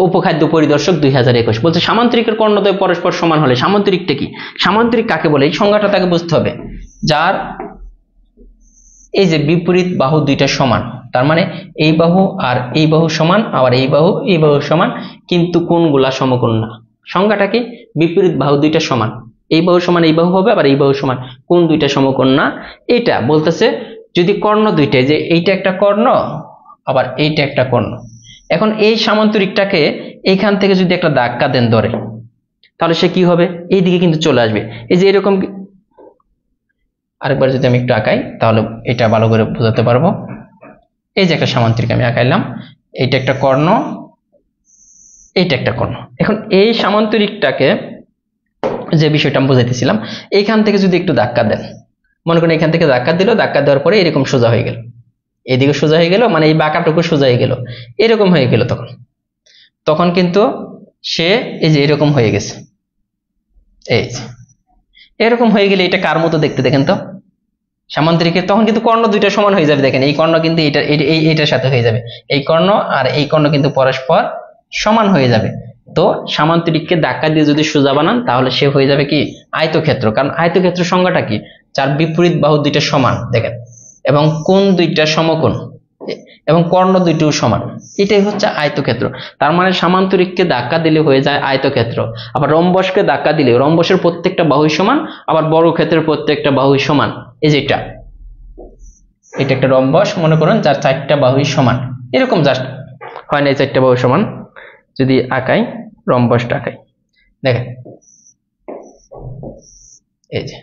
উপখাদ্য পরিদর্শক 2021, বলছে সামান্তরিকের কর্ণদ্বয় পরস্পর সমান হলে সামান্তরিকটা কি? সামান্তরিক কাকে বলে এই সংজ্ঞাটা তাকে বুঝতে হবে। যার এই যে বিপরীত বাহু দুইটা সমান, তার মানে এই বাহু আর এই বাহু সমান, আবার এই বাহু সমান, কিন্তু কোণগুলা সমকোণ না। সংজ্ঞাটা কি? বিপরীত বাহু দুইটা সমান, এই বাহু সমান এই বাহু হবে, আবার এই বাহু সমান, কোণ দুইটা সমকোণ না। এটা বলতেছে যদি কর্ণ দুইটা, যে এইটা একটা কর্ণ আবার এইটা একটা কর্ণ, এখন এই সামান্তরিকটাকে এইখান থেকে যদি একটা ধাক্কা দেন ধরে, তাহলে সে কি হবে? এইদিকে কিন্তু চলে আসবে। এই যে এরকম, আরেকবার যদি আমি একটু আঁকাই তাহলে এটা ভালো করে বোঝাতে পারবো। এই যে একটা সামান্তরিক আমি আঁকাইলাম, এইটা একটা কর্ণ, এইটা একটা কর্ণ। এখন এই সামান্তরিকটাকে যে বিষয়টা আমি বোঝাইতেছিলাম, এইখান থেকে যদি একটু ধাক্কা দেন, মনে করেন এখান থেকে ধাক্কা দিল, ধাক্কা দেওয়ার পরে এরকম সোজা হয়ে গেল, এদিকে সোজা হয়ে গেল, মানে এই বাঁকাটুকু সোজা হয়ে গেল, এরকম হয়ে গেল, তখন কিন্তু সে এই যে এরকম হয়ে গেছে, এই যে এরকম হয়ে গেলে এটা কার মতো দেখতে দেখেন তো? সামান্তরিকের। তখন কিন্তু কর্ণ দুইটা সমান হয়ে যাবে। দেখেন এই কর্ণ কিন্তু এইটার সাথে হয়ে যাবে, এই কর্ণ আর এই কর্ণ কিন্তু পরস্পর সমান হয়ে যাবে। তো সামান্তরিককে ধাক্কা দিয়ে যদি সোজা বানান, তাহলে সে হয়ে যাবে কি? আয়তক্ষেত্র। কারণ আয়তক্ষেত্র সংজ্ঞাটা কি? যার বিপরীত বাহু দুইটা সমান, দেখেন, এবং কোণ দুইটা সমকোণ, এবং কর্ণ দুইটিও সমান, এটাই হচ্ছে আয়তক্ষেত্র। তার মানে সামান্তরিককে ধাক্কা দিলে হয়ে যায় আয়তক্ষেত্র। আবার রম্বসকে ধাক্কা দিলে রম্বসের প্রত্যেকটা বাহুই সমান, আবার বর্গক্ষেত্রের প্রত্যেকটা বাহুই সমান। এই যে এটা একটা রম্বস মনে করুন, যার 4টা বাহুই সমান, এরকম জাস্ট হয় না, এই 4টা বাহু সমান। যদি আঁকাই, রম্বসটা আঁকাই, দেখেন এই যে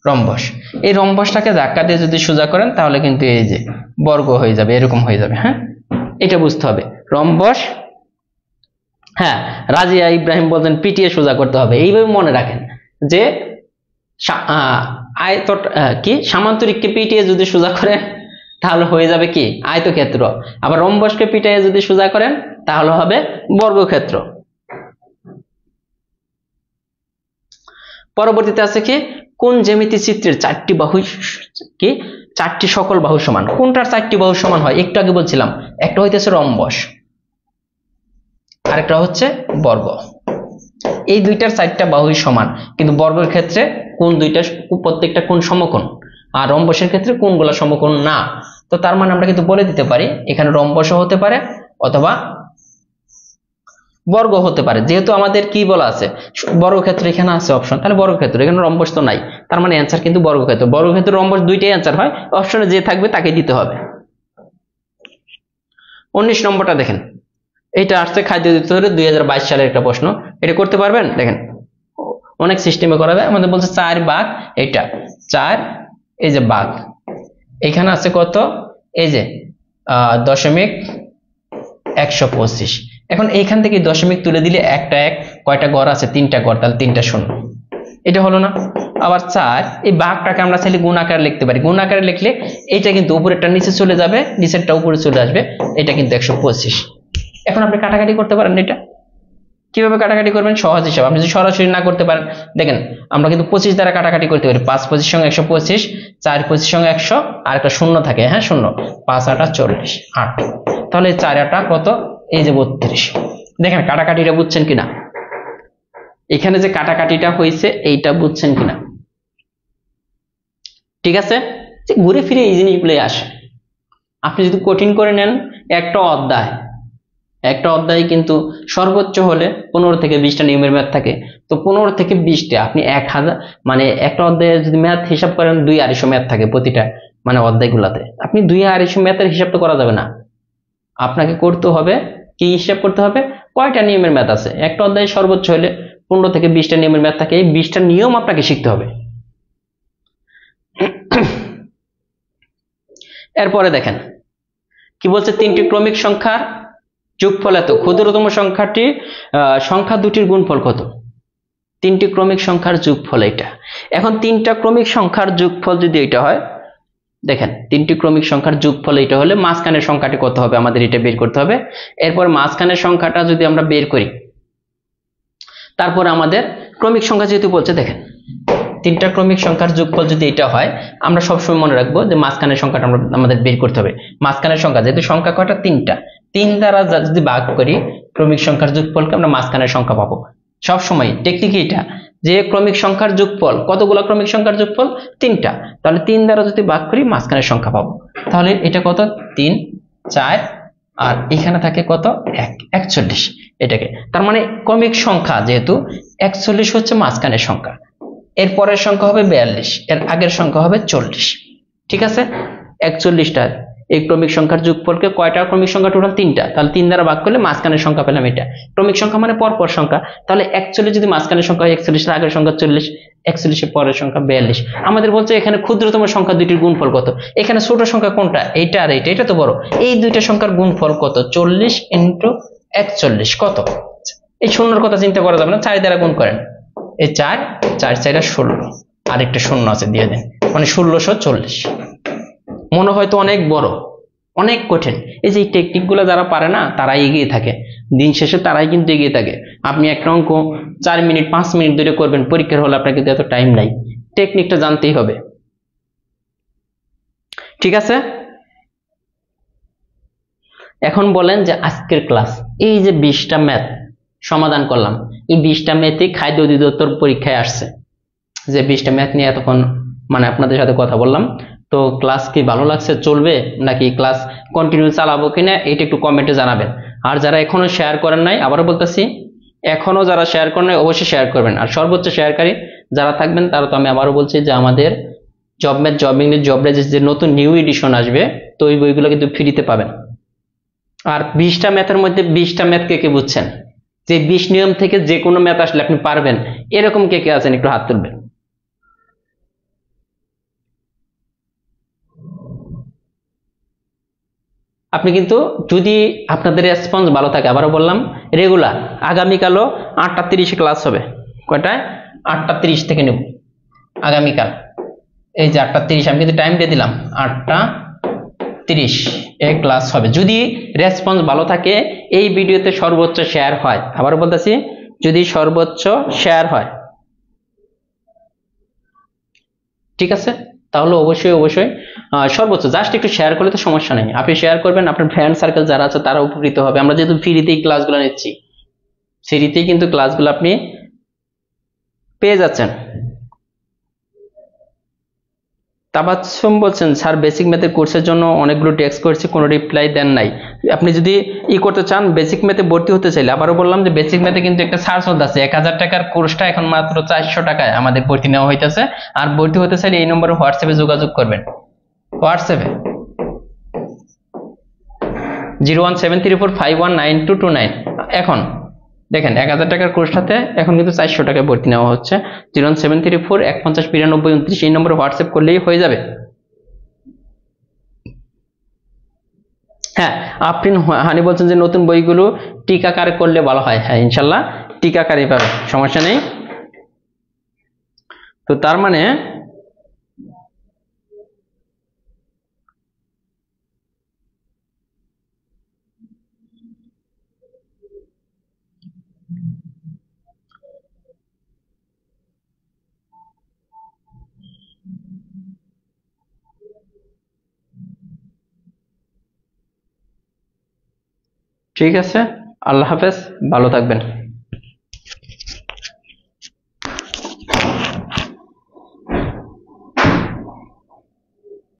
রম্বস, এই রম্বসটাকে ধাক্কা দিয়ে যদি সোজা করেন, তাহলে কিন্তু এই যে বর্গ হয়ে যাবে, এরকম হয়ে যাবে। হ্যাঁ, এটা বুঝতে হবে। রম্বস, হ্যাঁ, রাজিয়া ইব্রাহিম বলতেন পিটিয়ে সোজা করতে হবে। এইভাবে মনে রাখেন যে কি সামান্তরিককে পিটিয়ে যদি সোজা করেন, তাহলে হয়ে যাবে কি? আয়তক্ষেত্র। আবার রম্বসকে পিটিয়ে যদি সোজা করেন, তাহলে হবে বর্গক্ষেত্র। পরবর্তীতে আছে কি? কোন জ্যামিতি চিত্রের 4টি বাহু কি 4টি সকল বাহু সমান? কোনটার 4টি বাহু সমান হয়? একটু আগে বলছিলাম, একটা হইতেছে রম্বস, আরেকটা হচ্ছে বর্গ। এই দুইটার 4টা বাহুই সমান, কিন্তু বর্গের ক্ষেত্রে কোন দুইটা, প্রত্যেকটা কোণ সমকোণ, আর রম্বসের ক্ষেত্রে কোণগুলো সমকোণ না। তো তার মানে আমরা কিন্তু বলে দিতে পারি এখানে রম্বসও হতে পারে অথবা বর্গ হতে পারে। যেহেতু আমাদের কি বলা আছে, বর্গক্ষেত্র এখানে আছে অপশন, তাহলে বর্গক্ষেত্র, এখানে রম্বস তো নাই, তার মানে অ্যান্সার কিন্তু বর্গক্ষেত্র। বর্গক্ষেত্র রম্বস দুইটাই অ্যান্সার হয়, অপশনে যে থাকবে তাকে দিতে হবে। 19 নম্বরটা দেখেন, এটা আসছে খাদ্য অধিদপ্তরে 2022 সালের একটা প্রশ্ন। এটা করতে পারবেন? দেখেন অনেক সিস্টেমে করা যায়। আমাদের বলছে 4 ভাগ এটা 4, এই যে ভাগ, এখানে আছে কত? এই যে 0.125। এখন এইখান থেকে দশমিক তুলে দিলে একটা 1, কয়টা ঘর আছে? 3টা ঘর, তাহলে 3টা শূন্য, এটা হলো না? আবার 4, এই ভাগটাকে আমরা চাইলে গুণ আকারে লিখতে পারি। গুণ আকারে লিখলে এটা কিন্তু উপরেরটা নিচে চলে যাবে, নিচেরটা উপরে চলে আসবে, এটা কিন্তু 125। এখন আপনি কাটাকাটি করতে পারেন। এটা কিভাবে কাটাকাটি করবেন? সহজ হিসাব। আপনি যদি সরাসরি না করতে পারেন, দেখেন আমরা কিন্তু 25 দ্বারা কাটাকাটি করতে পারি। 5 25 সঙ্গে 125, 4 25 সঙ্গে 100, আর একটা শূন্য থাকে, হ্যাঁ শূন্য, 5 8 40, 8, তাহলে 4 8 কত? এই যে 32। দেখেন কাটাকাটিটা বুঝছেন কিনা? এখানে যে কাটাকাটিটা হয়েছে এইটা বুঝছেন কিনা? ঠিক আছে, যে ঘুরে ফিরে এই জিনিসগুলোই আসে। আপনি যদি কঠিন করে নেন, একটা অধ্যায় কিন্তু সর্বোচ্চ হলে 15 থেকে 20টা নিয়মের ম্যাথ থাকে। তো 15 থেকে 20টা আপনি 1000, মানে একটা অধ্যায়ে যদি ম্যাথ হিসাব করেন 2-250 ম্যাথ থাকে প্রতিটা মানে অধ্যায়গুলোতে। আপনি 2-250 ম্যাথের হিসাব তো করা যাবে না, আপনাকে করতে হবে কি হিসাব করতে হবে, কয়টা নিয়মের ম্যাথ আছে। একটা অধ্যায়ে সর্বোচ্চ হলে 15 থেকে 20টা নিয়মের ম্যাথ থাকে। এই 20টা নিয়ম আপনাকে শিখতে হবে। এরপরে দেখেন কি বলছে, 3টি ক্রমিক সংখ্যার যোগফল এত, ক্ষুদ্রতম সংখ্যাটি সংখ্যা দুটির গুণফল কত। 3টি ক্রমিক সংখ্যার যোগফল এটা। এখন 3টা ক্রমিক সংখ্যার যোগফল যদি এটা হয়, দেখেন 3টি ক্রমিক সংখ্যার যোগফল এটা হলে মাঝখানের সংখ্যাটি কত হবে আমাদের এটা বের করতে হবে। এরপর মাঝখানের সংখ্যাটা যদি আমরা বের করি, তারপর আমাদের ক্রমিক সংখ্যা যেহেতু বলছে, দেখেন 3টা ক্রমিক সংখ্যার যোগফল যদি এটা হয়, আমরা সবসময় মনে রাখবো যে মাঝখানের সংখ্যাটা আমাদের বের করতে হবে। মাঝখানের সংখ্যা যেহেতু সংখ্যা কয়টা, 3টা, 3 দ্বারা যদি ভাগ করি ক্রমিক সংখ্যার যোগফলকে, আমরা মাঝখানের সংখ্যা পাবো। সবসময় টেকনিক এটা যে ক্রমিক সংখ্যার যোগফল, কতগুলো ক্রমিক সংখ্যার যোগফল, 3টা, তাহলে 3 দ্বারা যদি ভাগ করি মাঝখানের সংখ্যা পাবো। তাহলে এটা কত, 3, 4, আর এখানে থাকে কত, 1, 41 এটাকে। তার মানে ক্রমিক সংখ্যা যেহেতু 41 হচ্ছে মাঝখানের সংখ্যা, এর পরের সংখ্যা হবে 42, এর আগের সংখ্যা হবে 40। ঠিক আছে, 41টা এই ক্রমিক সংখ্যার যোগফলকে, কয়টা ক্রমিক সংখ্যা টোটাল, 3টা, তাহলে 3 দ্বারা ভাগ করলে মাঝখানের সংখ্যা পেলাম এটা। ক্রমিক সংখ্যা মানে পরপর সংখ্যা, তাহলে 41 যদি মাঝখানের সংখ্যা হয়, 41 এর আগের সংখ্যা 40, 41 এর পরের সংখ্যা 42। আমাদের বলছে এখানে ক্ষুদ্রতম সংখ্যা দুইটির গুণফল কত। এখানে ছোট সংখ্যা কোনটা, এইটা আর এইটা, এটা তো বড়। এই দুইটা সংখ্যার গুণফল কত, 40 × 41 কত। এই শূন্যর কথা চিন্তা করা যাবে না, 4 দ্বারা গুণ করেন, এই 4, 4 4 16, আরেকটা শূন্য আছে দিয়ে দেন, মানে 1640। মনে হয় তো অনেক বড়, অনেক কঠিন। এই যে টেকনিক গুলো যারা পারে না তারাই এগিয়ে থাকে, দিন শেষে তারাই কিন্তু এগিয়ে থাকে। আপনি একটা অঙ্ক 4 মিনিট 5 মিনিট ধরে করবেন, পরীক্ষার হলে আপনার কিন্তু এত টাইম নাই, টেকনিকটা জানতেই হবে। ঠিক আছে, এখন বলেন যে আজকের ক্লাস, এই যে 20টা ম্যাথ সমাধান করলাম, এই 20টা ম্যাথই খাদ্য অধিদপ্তর পরীক্ষায় আসছে। যে 20টা ম্যাথ নিয়ে এতক্ষণ মানে আপনাদের সাথে কথা বললাম, তো ক্লাস কি ভালো লাগছে, চলবে নাকি ক্লাস কন্টিনিউ চালাবো কিনা, এটা একটু কমেন্টে জানাবেন। আর যারা এখনো শেয়ার করেন নাই, আবারও বলতেছি, এখনো যারা শেয়ার করেন নাই অবশ্যই শেয়ার করবেন। আর সর্বোচ্চ শেয়ারকারী যারা থাকবেন তারা, তো আমি আবারও বলছি যে আমাদের job math, job English, job resist যে নতুন নিউ এডিশন আসবে, তো ওই বইগুলো কিন্তু ফ্রিতে পাবেন। আর 20টা ম্যাথের মধ্যে 20টা ম্যাথ কে কে বুঝছেন, যে 20 নিয়ম থেকে যে কোনো ম্যাথ আসলে আপনি পারবেন, এরকম কে কে আছেন একটু হাত তুলবেন। আপনি কিন্তু যদি আপনাদের রেসপন্স ভালো থাকে, আবারও বললাম রেগুলার, আগামীকালও 8টা 30 ক্লাস হবে। কয়টায়, 8টা 30 থেকে নেব আগামীকাল। এই যে 8টা 30 আমি কিন্তু টাইম দিয়ে দিলাম, 8টা 30 এ ক্লাস হবে, যদি রেসপন্স ভালো থাকে, এই ভিডিওতে সর্বোচ্চ শেয়ার হয়। আবারও বলতেছি, যদি সর্বোচ্চ শেয়ার হয়, ঠিক আছে, তাহলে অবশ্যই অবশ্যই সর্বোচ্চ জাস্ট একটু শেয়ার করলে তো সমস্যা নেই। আপনি শেয়ার করবেন, আপনার ফ্রেন্ড সার্কেল যারা আছে তারা উপকৃত হবে। আমরা যেহেতু ফ্রিতেই ক্লাসগুলো নিচ্ছি, ফ্রিতেই কিন্তু ক্লাসগুলো আপনি পেয়ে যাচ্ছেন। তাবাসসুম বলছেন, স্যার বেসিক ম্যাথের কোর্সের জন্য অনেকগুলো টেক্সট করেছি, কোনো রিপ্লাই দেন নাই। আপনি যদি করতে চান, বেসিক ম্যাথে ভর্তি হতে চাইলে, আবারও বললাম যে বেসিক ম্যাথে কিন্তু একটা ছাড় চলতেছে, 1000 টাকার কোর্সটা এখন মাত্র 400 টাকায় আমাদের ভর্তি নেওয়া হইতেছে। আর ভর্তি হতে চাইলে এই নম্বরে হোয়াটসঅ্যাপে যোগাযোগ করবেন, হোয়াটসঅ্যাপে 01734519229। এখন দেখেন 1000 টাকার কোর্সটাতে এখন কিন্তু 400 টাকায় ভর্তি নেওয়া হচ্ছে। 0173415092929 এই নম্বরে হোয়াটসঅ্যাপ করলেই হয়ে যাবে। হ্যাঁ, আপনি হানি বলছেন যে নতুন বইগুলো টিকাকারে করলে ভালো হয়। হ্যাঁ, ইনশাল্লাহ টিকাকারে পাবে, সমস্যা নেই। তো তার মানে ঠিক আছে, আল্লাহ হাফেজ, ভালো থাকবেন।